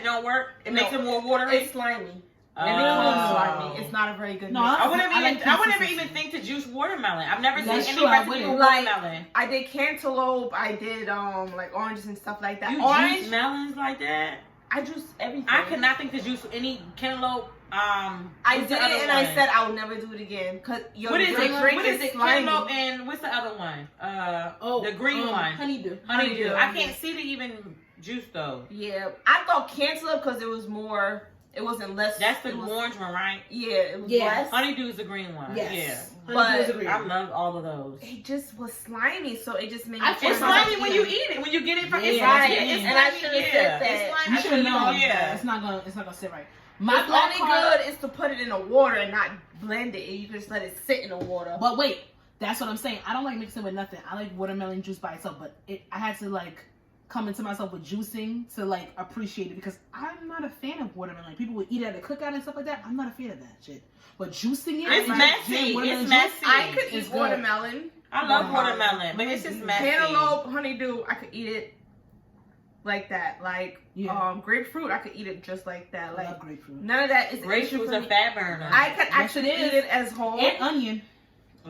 don't work. It makes it more watery. It's slimy. It becomes slimy. It's not a very good. No, mix. I wouldn't I even. like I would never consistency. even think to juice watermelon. I've never That's seen true, any I recipe wouldn't. with Like, watermelon. I did cantaloupe. I did like oranges and stuff like that. You Orange. juice melons like that? I juice everything. I could not think to juice any cantaloupe. I what's did the it other and I one? said I will never do it again. Cause What is it? drink What is it? slimy. Cantaloupe and what's the other one? The green one. Honeydew. Honeydew. I can't see the even juice though. Yeah, I thought cantaloupe because it was more. It wasn't less. That's the it was, orange one, right? Yeah, it was Yeah. less. Honeydew is the green one. Yes. But- Honeydew is a green Yeah. I one. love all of those. It just was slimy, so it just made me. I feel It's That's slimy when you eat it. When you get it from Yeah, it's that's slimy. what I It's mean. And I slimy, should've yeah. said that. It's slimy. You should have known. Yeah. It's not gonna sit right. The My black only card. good is to put it in the water and not blend it. You can just let it sit in the water. But wait, That's what I'm saying. I don't like mixing with nothing. I like watermelon juice by itself, but I had to like come into myself with juicing to like appreciate it because I'm not a fan of watermelon. Like, people would eat it at a cookout and stuff like that. I'm not a fan of that shit. But juicing it, It's messy. It's messy. I could It's eat good. watermelon. I love watermelon, but it's just messy. Cantaloupe, honeydew, I could eat it like that. Like grapefruit, I could eat it just like that. I Like love grapefruit. none of that is Grapefruit is a fat burner. I could Yes, actually it is. eat it as whole. And onion.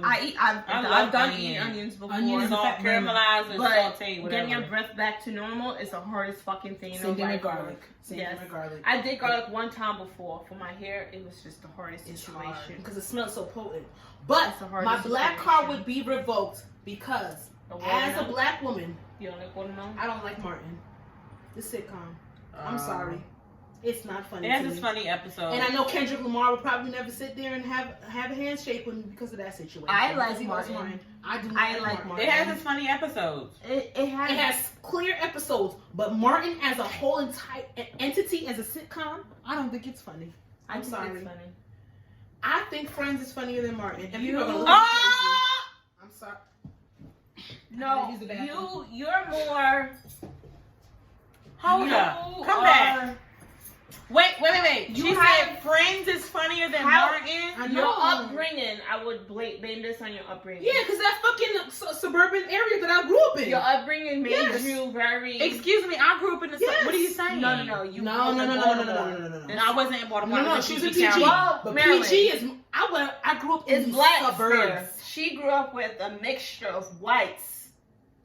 I've done eating onion. onions before. Onions is a Salt, fat burner. caramelized and But sauteed, whatever. getting your breath back to normal is the hardest fucking thing in Same thing life. with garlic. Same Yes. thing with garlic. I did garlic one time before for my hair. It was just the hardest It's situation. hard because it smells so potent. But It's the hardest my black situation. card would be revoked because The as a watermelon? black woman, You don't like watermelon? I don't like Martin. The sitcom. I'm sorry. It's not funny. It has to its me. funny episodes. And I know Kendrick Lamar would probably never sit there and have a handshake with me because of that situation. I like Because he loves Martin. I do. I not like Martin. It has its funny episodes. It It has clear episodes, but Martin as a whole entire entity as a sitcom, I don't think it's funny. I I'm think sorry. It's funny. I think Friends is funnier than Martin. And You- people are gonna look at me crazy. Oh! I'm sorry. No, use the bathroom. you're more. Hold you up. Come are- back. Wait. You She have- said Friends is funnier than How- Martin. I Your know. upbringing, I would blame this on your upbringing. Yeah, because that fucking suburban area that I grew up in. Your upbringing made Yes. you very. Excuse me, I grew up in the. Yes. What are you saying? No. You No. grew up in Baltimore. And I wasn't in Baltimore. No, I was she was in PG PG. County. Well, But Maryland. PG is. I grew up in It's the black suburbs. there. She grew up with a mixture of whites,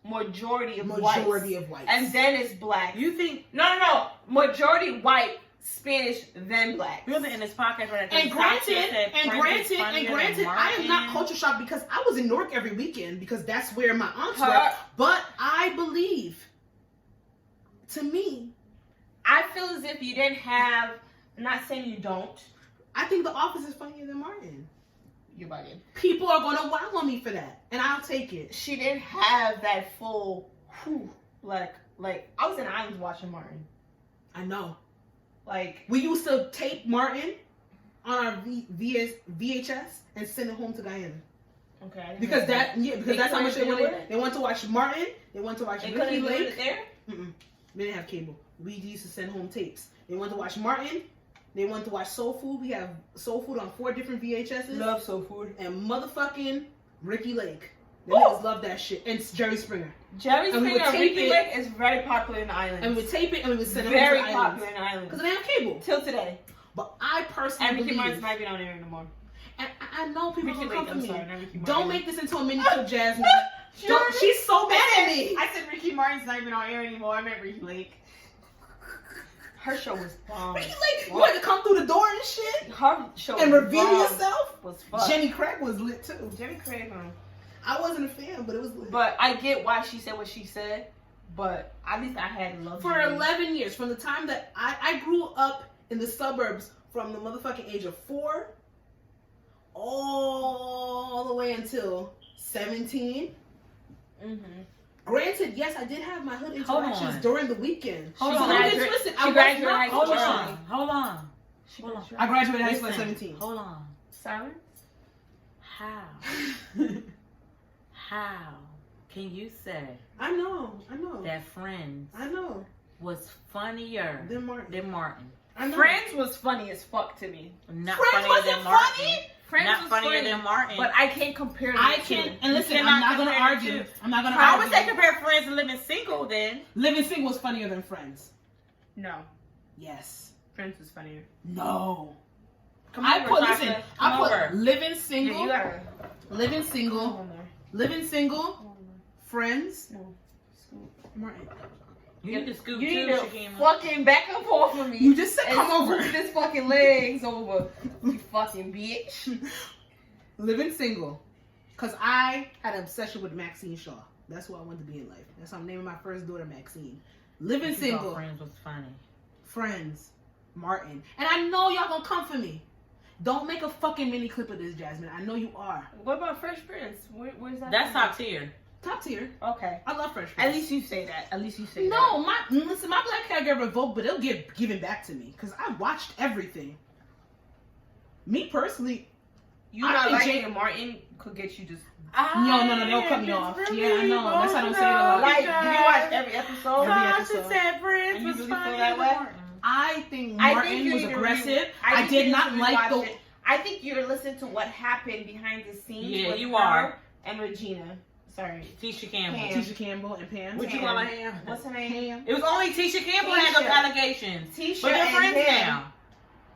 majority of whites, Majority of whites. and then it's black. You think No. Majority white, Spanish, then black. we wasn't in this podcast right? And granted, I am not culture shocked because I was in Newark every weekend because that's where my aunts were. But I believe, to me, I feel as if you didn't have. I'm not saying you don't. I think The Office is funnier than Martin. You're bugging. People are gonna wow on me for that, and I'll take it. She didn't have that full. Like I was in Islands watching Martin. I know. Like We used to tape Martin on our VHS and send it home to Guyana okay. because that's how much they couldn't do wanted. it? They want to watch Martin. They want to watch They Ricky couldn't do it Lake. there. Mm-mm. They didn't have cable. We used to send home tapes. They want to watch Martin. They want to watch Soul Food. We have Soul Food on 4 different VHSs. Love soul food. And motherfucking Ricky Lake. They niggas love that shit. And Jerry Springer. Jerry And we would Springer, tape Ricky it- Lake is very popular in the islands. And we would tape it and we would send it very home to the popular islands. in the islands. Because they didn't have cable. Till today. But I personally And Ricky believe, Martin's not even on there anymore. and I know people Ricky will Lake, come for I'm me. sorry, not Ricky Martin. Don't make this into a mini clip, Jasmine. Sure. She's so mad at me. I said Ricky Martin's not even on air anymore. I meant Ricky Lake. Her show was bomb. Ricky Lake, you had to come through the door and shit Her show and was reveal bomb. yourself. Was fuck. Jenny Craig was lit too. Jenny Craig. I wasn't a fan, but it was lit. But I get why she said what she said. But at least I had love For 11 years, from the time that I grew up in the suburbs from the motherfucking age of 4 all the way until 17. Mm-hmm. Granted, yes, I did have my hood Hold interactions on. during the weekend. Hold So on. don't get Graduate- twisted. she I was graduated not high school. culture Hold shocked. on. Hold on. I graduated high school at Listen, 17. Hold on. Silence? How can you say I know. that Friends I know. was funnier Then Martin. than Martin? I know. Friends was funny as fuck to me. Not Friends funnier wasn't than Martin. funny? Friends Not was funnier funny, than Martin. But I can't compare them I two. can't. And listen, cannot I'm not gonna compare the argue. two. I'm not gonna I argue. would say compare Friends and Living Single then. Living Single was funnier than Friends. No. Yes. Friends was funnier. No. Come I over, put Sasha. listen. Come I put over. Living Yeah, Single. you gotta. Living Single. One more. Living Single. One more. Friends. No. Scoop. Martin. You need to scoop You too, need to Keema. fucking back and forth with me. You just said and come over. scoop this fucking legs over. You fucking bitch. Living Single. Because I had an obsession with Maxine Shaw. That's who I wanted to be in life. That's why I'm naming my first daughter Maxine. Living You thought Single. Friends was funny. Friends. Martin. And I know y'all gonna come for me. Don't make a fucking mini clip of this, Jasmine. I know you are. What about Fresh Prince? Where's that? That's from? top tier. Top tier. Okay. I love Fresh At Prince. least you say that. At least you say that. No, my black hair get revoked, but it'll get given back to me because I watched everything. Me personally, You I not think liking Martin could get you just. No, they'll cut me off. Yeah, I know. That's why I don't say it a lot. Like, do you watch every episode? Every Sasha episode. said Prince And you was really funny feel that way? I think I Martin think you was need to aggressive. I I think did you need not to like rewatch the. it. I think you're listening to what happened behind the scenes. Yeah, with you her are. And Regina. Sorry. Tisha Campbell. Pam. Tisha Campbell and Pam. What you Pam. call her? What's her name? Pam. It was only Tisha Campbell had those Tisha. allegations. Tisha But they're and friends Pam. now.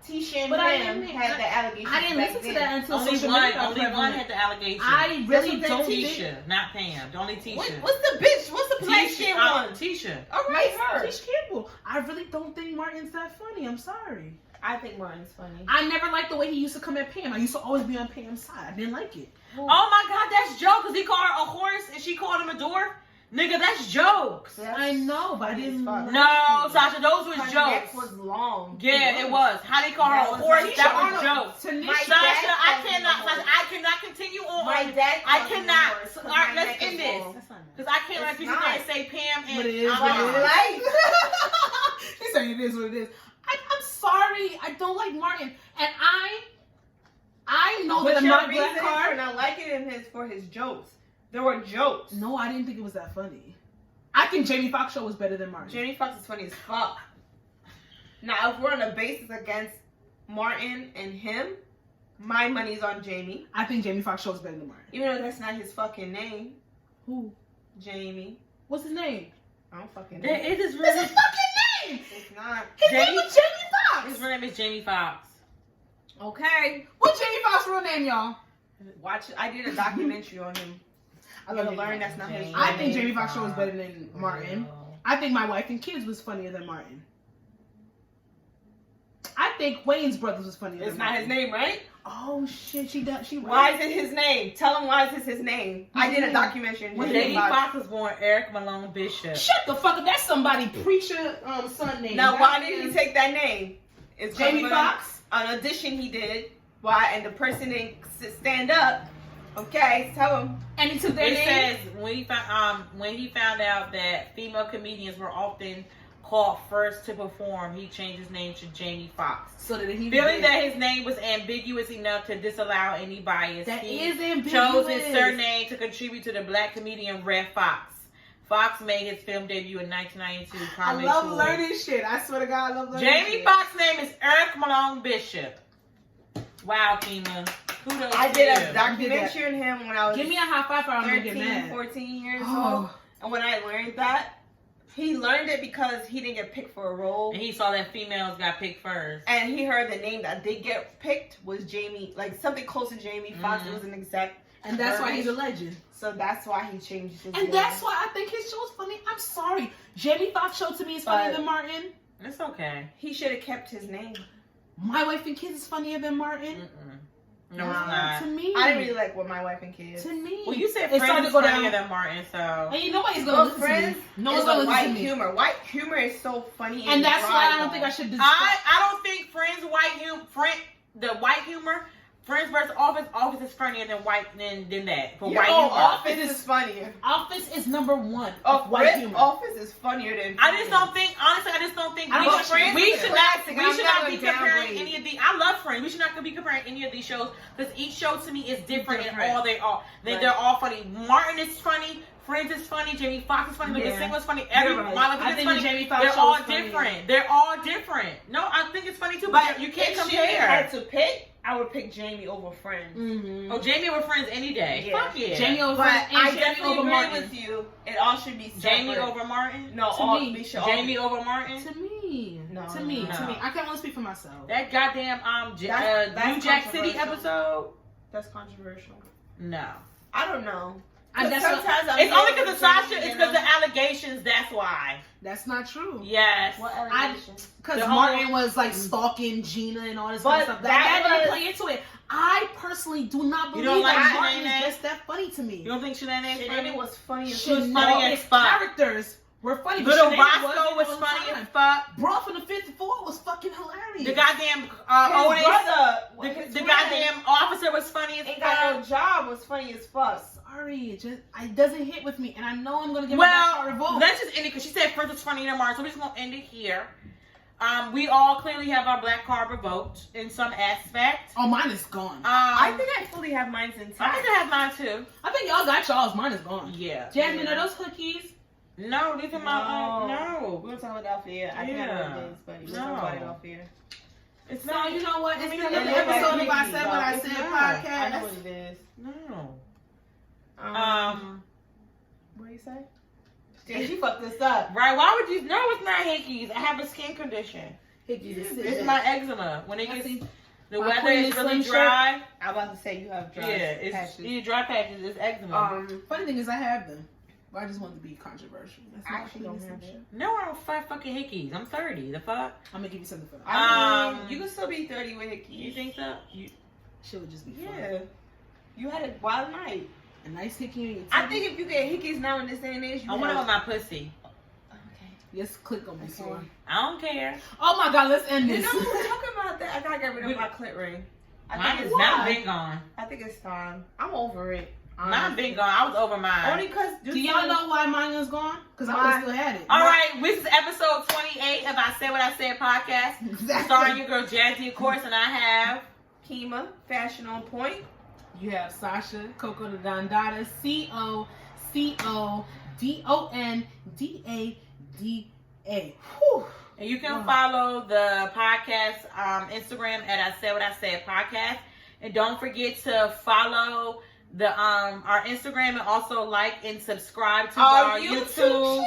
Tisha and But I Pam didn't- had the allegations. I didn't back listen to then. that until Only social one. media. Only one had the allegations. I really That's don't what they think. Tisha, not Pam. Only Tisha. What's the bitch? What's the black shit one? Tisha. All right, her. Tisha Campbell. I really don't think Martin's that funny. I'm sorry. I think Martin's funny. I never liked the way he used to come at Pam. I used to always be on Pam's side. I didn't like it. Oh my God, that's jokes. Cause he called her a horse and she called him a dwarf. Nigga, that's jokes. I know, but I didn't. Fuck. No, Sasha, those was Her jokes. neck was long. Yeah, it was. How they call her That a was horse? Tanisha That was Arnold. jokes. Tanisha. My Sasha, dad I called cannot. him a Sasha, horse. I cannot continue on. My dad I called him a cannot. horse, 'cause All right, my let's neck end is this. long. Because I can't let It's people not. there say Pam and But it is I'm what it wrong. is. Life. He said it is what it is. I'm sorry. I don't like Martin, and I know But that I'm your not reason black for card. not liking him is for his jokes. There were jokes. No, I didn't think it was that funny. I think Jamie Foxx show was better than Martin. Jamie Foxx is funny as fuck. Now, if we're on a basis against Martin and him, my money's on Jamie. I think Jamie Foxx show was better than Martin. Even though that's not his fucking name. Who? Jamie. What's his name? I don't fucking know. It is That's really. his fucking name. It's not. His Jamie- name was Jamie Foxx. His real name is Jamie Foxx. Okay. What's Jamie Foxx's real name, y'all? Watch it. I did a documentary on him. I You'll love learn Jamie that's not his Jamie. I real think name. Jamie Foxx show was better than Martin. I think My Wife and Kids was funnier than Martin. I think Wayne's Brothers was funnier It's than not Martin. his name, right? Oh shit, she does. She Why is it his name? Tell him why is this his name. I did a documentary on What's Jamie Jamie Foxx. Foxx was born Eric Malone Bishop. Shut the fuck up. That's somebody preacher son name. Now, why did he take that name? It's Jamie because Foxx? An audition he did. Why? And the person didn't stand up. Okay, tell him. And he took their It name. says when he found out that female comedians were often called first to perform, he changed his name to Jamie Foxx. So that he Feeling that his name was ambiguous enough to disallow any bias, that he is ambiguous. chose his surname to contribute to the black comedian Red Fox. Fox made his film debut in 1992. I Carmen love Tour. learning shit. I swear to God, I love learning Jamie shit. Foxx's name is Eric Malone Bishop. Wow, Keema. Kudos I to did you. a documentary on him when I was Give me a high five or I'm gonna get 13, mad. 14 years old. Oh, And when I learned that, he learned it because he didn't get picked for a role. And he saw that females got picked first. And he heard the name that did get picked was Jamie, like something close to Jamie Foxx. It was an exec. and that's why he's a legend. So that's why he changed his name. And that's why I think his show's funny. I'm sorry. Jamie Foxx show to me is funnier But- than Martin. It's okay. He should have kept his name. My Wife and Kids is funnier than Martin. No, it's Nah, not. To me. I didn't really like what My Wife and Kids. To me. Well, you said It's Friends starting is to go funnier down. than Martin, so. And nobody's gonna Well, listen Friends to me. No is one's a gonna listen white to me. humor. White humor is so funny. And that's dry, why I don't though. think I should. I don't think Friends the white humor, Friends versus Office is funnier than than that. For white humor. Office is funnier. Office is number one Oh, of white humor. Office is funnier than. I just don't think, honestly, I don't think we Friends should is not, classic, we and should I'm not be never comparing downgrade. any of the, I love Friends, we should not be comparing any of these shows, because each show to me is different in Different. all they are. Right. They're all funny. Martin is funny, Friends is funny, Jamie Foxx is funny, Lucas Yeah. Singer is funny, You're right. My Life I is think funny. the Jamie Foxx They're show all is funnier. different. They're all different. No, I think it's funny too, but you can't if she had compare. to pick, I would pick Jamie over Friends. Mm-hmm. Oh, Jamie over Friends any day. Yeah. Fuck yeah. Jamie over But Friends and I Jamie definitely over agree Martin. with you. It all should be separate. Jamie over Martin? No, To all me. we should all Jamie over Martin? To me. No, to me. no. To me. I can only speak for myself. That goddamn That's New Jack City controversial. episode? That's controversial. No. I don't know. That's Sometimes what- I'm It's only here because of with Sasha. Jamie, It's you because know? the allegations. That's why. That's not true. Yes. What allegations? Because The Martin whole- was like stalking Gina and all this But kind of stuff. That that didn't was- play into it. I personally do not You believe don't like that Shanae Martin Nay? is just that funny to me. You don't think Shanae is funny? Shanae was funny as She was fuck. funny as His fuck. characters were funny. but Little Shanae Roscoe was all the funny time. as fuck. Bro from the 54 was fucking hilarious. The goddamn His Otis. brother, his The friend, goddamn officer was funny as ain't got no fuck. job was funny as fuck. Sorry, it doesn't hit with me, and I know I'm gonna get my back Well, revoked. let's just end it because she said Friends was funny than Martin, so we're just gonna end it here. We all clearly have our black card revoked in some aspect. Oh, mine is gone. I think I fully have mine intact. I think I have mine too. I think y'all got y'all's. Mine is gone. Yeah. Jasmine, Yeah. are those cookies? No, these are my We're gonna talk about that off here. I think I know what it is, but we'll talk about it off here. It's No, not. you know what? It's I mean, another it looks like episode of I cookies, Said What I though. Said It's not. I know podcast. what it is. No. What do you say? Did you fuck this up? Right? Why would you? No, it's not hickeys. I have a skin condition. It's my eczema. When it gets the My weather queen is is really slim dry. I'm about to say you have dry Yeah, patches. it's dry patches. It's eczema. Funny thing is, I have them. But I just wanted to be controversial. That's I my actually queen don't is have slim it. No, I don't fight fucking hickeys. I'm 30. The fuck? I'm gonna give you something for that. I mean, you can still be 30 with hickeys. You think so? Shit would just be fun. Yeah. You had a wild night. A nice hickey on your I titty. think if you get hickeys now in this day and age, you I want it have... on my pussy. Okay. Yes, click on me, Okay. sore. I don't care. Oh my god, let's end You this. know, we're talking about that. I gotta get rid of my clit ring. Mine is why? not been gone. I think it's time. I'm over it. Mine been gone. I was over mine. Only because... Do y'all know why mine is gone? Because I Mine- would still had it. All right, this is episode 28 of I Said What I Said podcast. Exactly. Starring your girl Jazzy, of course, and I have... Keema, fashion on point. You have Sasha, Coco the Dondada, COCODONDADA. Whew. And you can follow the podcast Instagram at I Said What I Said podcast. And don't forget to follow the our Instagram and also like and subscribe to our YouTube.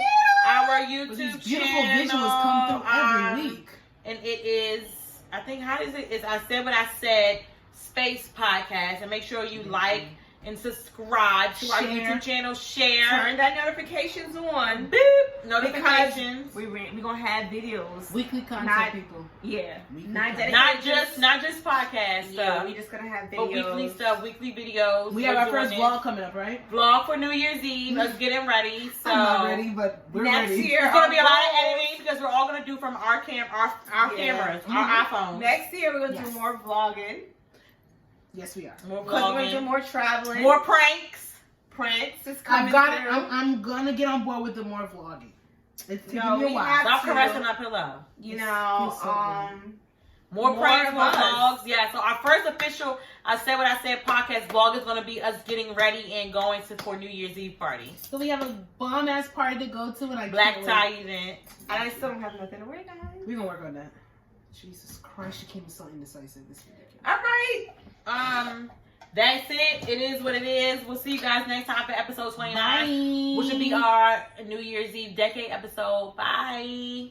Our YouTube These beautiful channel. visuals come through every week. And it is, I think, how does it? It's I Said What I Said space podcast. And make sure you like and subscribe to our Share. YouTube channel. Share. Turn that notifications on. Beep. Notifications. We're gonna have videos. Weekly content, Not- people. Yeah. Weekly Not content. dedicated. Not just podcast Yeah, stuff. we just gonna have videos. But weekly stuff, weekly videos. We have We're our first doing vlog coming up, right? it. Vlog for New Year's Eve. Us getting ready. So I'm not ready, but we're Next ready. year, It's gonna be a lot of our goals- editing because we're all gonna do from our Yeah. cameras, our iPhones. Next year, we're gonna Yes. do more vlogging. Yes, we are. More Because we're gonna do vlogging. more traveling. More pranks. pranks is coming I've got it. through. I'm gonna get on board with the more vlogging. It's taking No, me a we while. have Stop to. caressing my pillow. You It's know, so good. More More pranks, of more us. vlogs. Yeah, so our first official I Said What I Said podcast vlog is going to be us getting ready and going to for New Year's Eve party. So we have a bomb ass party to go to, and I Black can't tie wait. event. and I still don't have nothing to wear, guys. We're gonna work on that. Jesus Christ, she came so indecisive. This is ridiculous. All right. That's it. It is what it is. We'll see you guys next time for episode 29, Bye. which will be our New Year's Eve decade episode. Bye.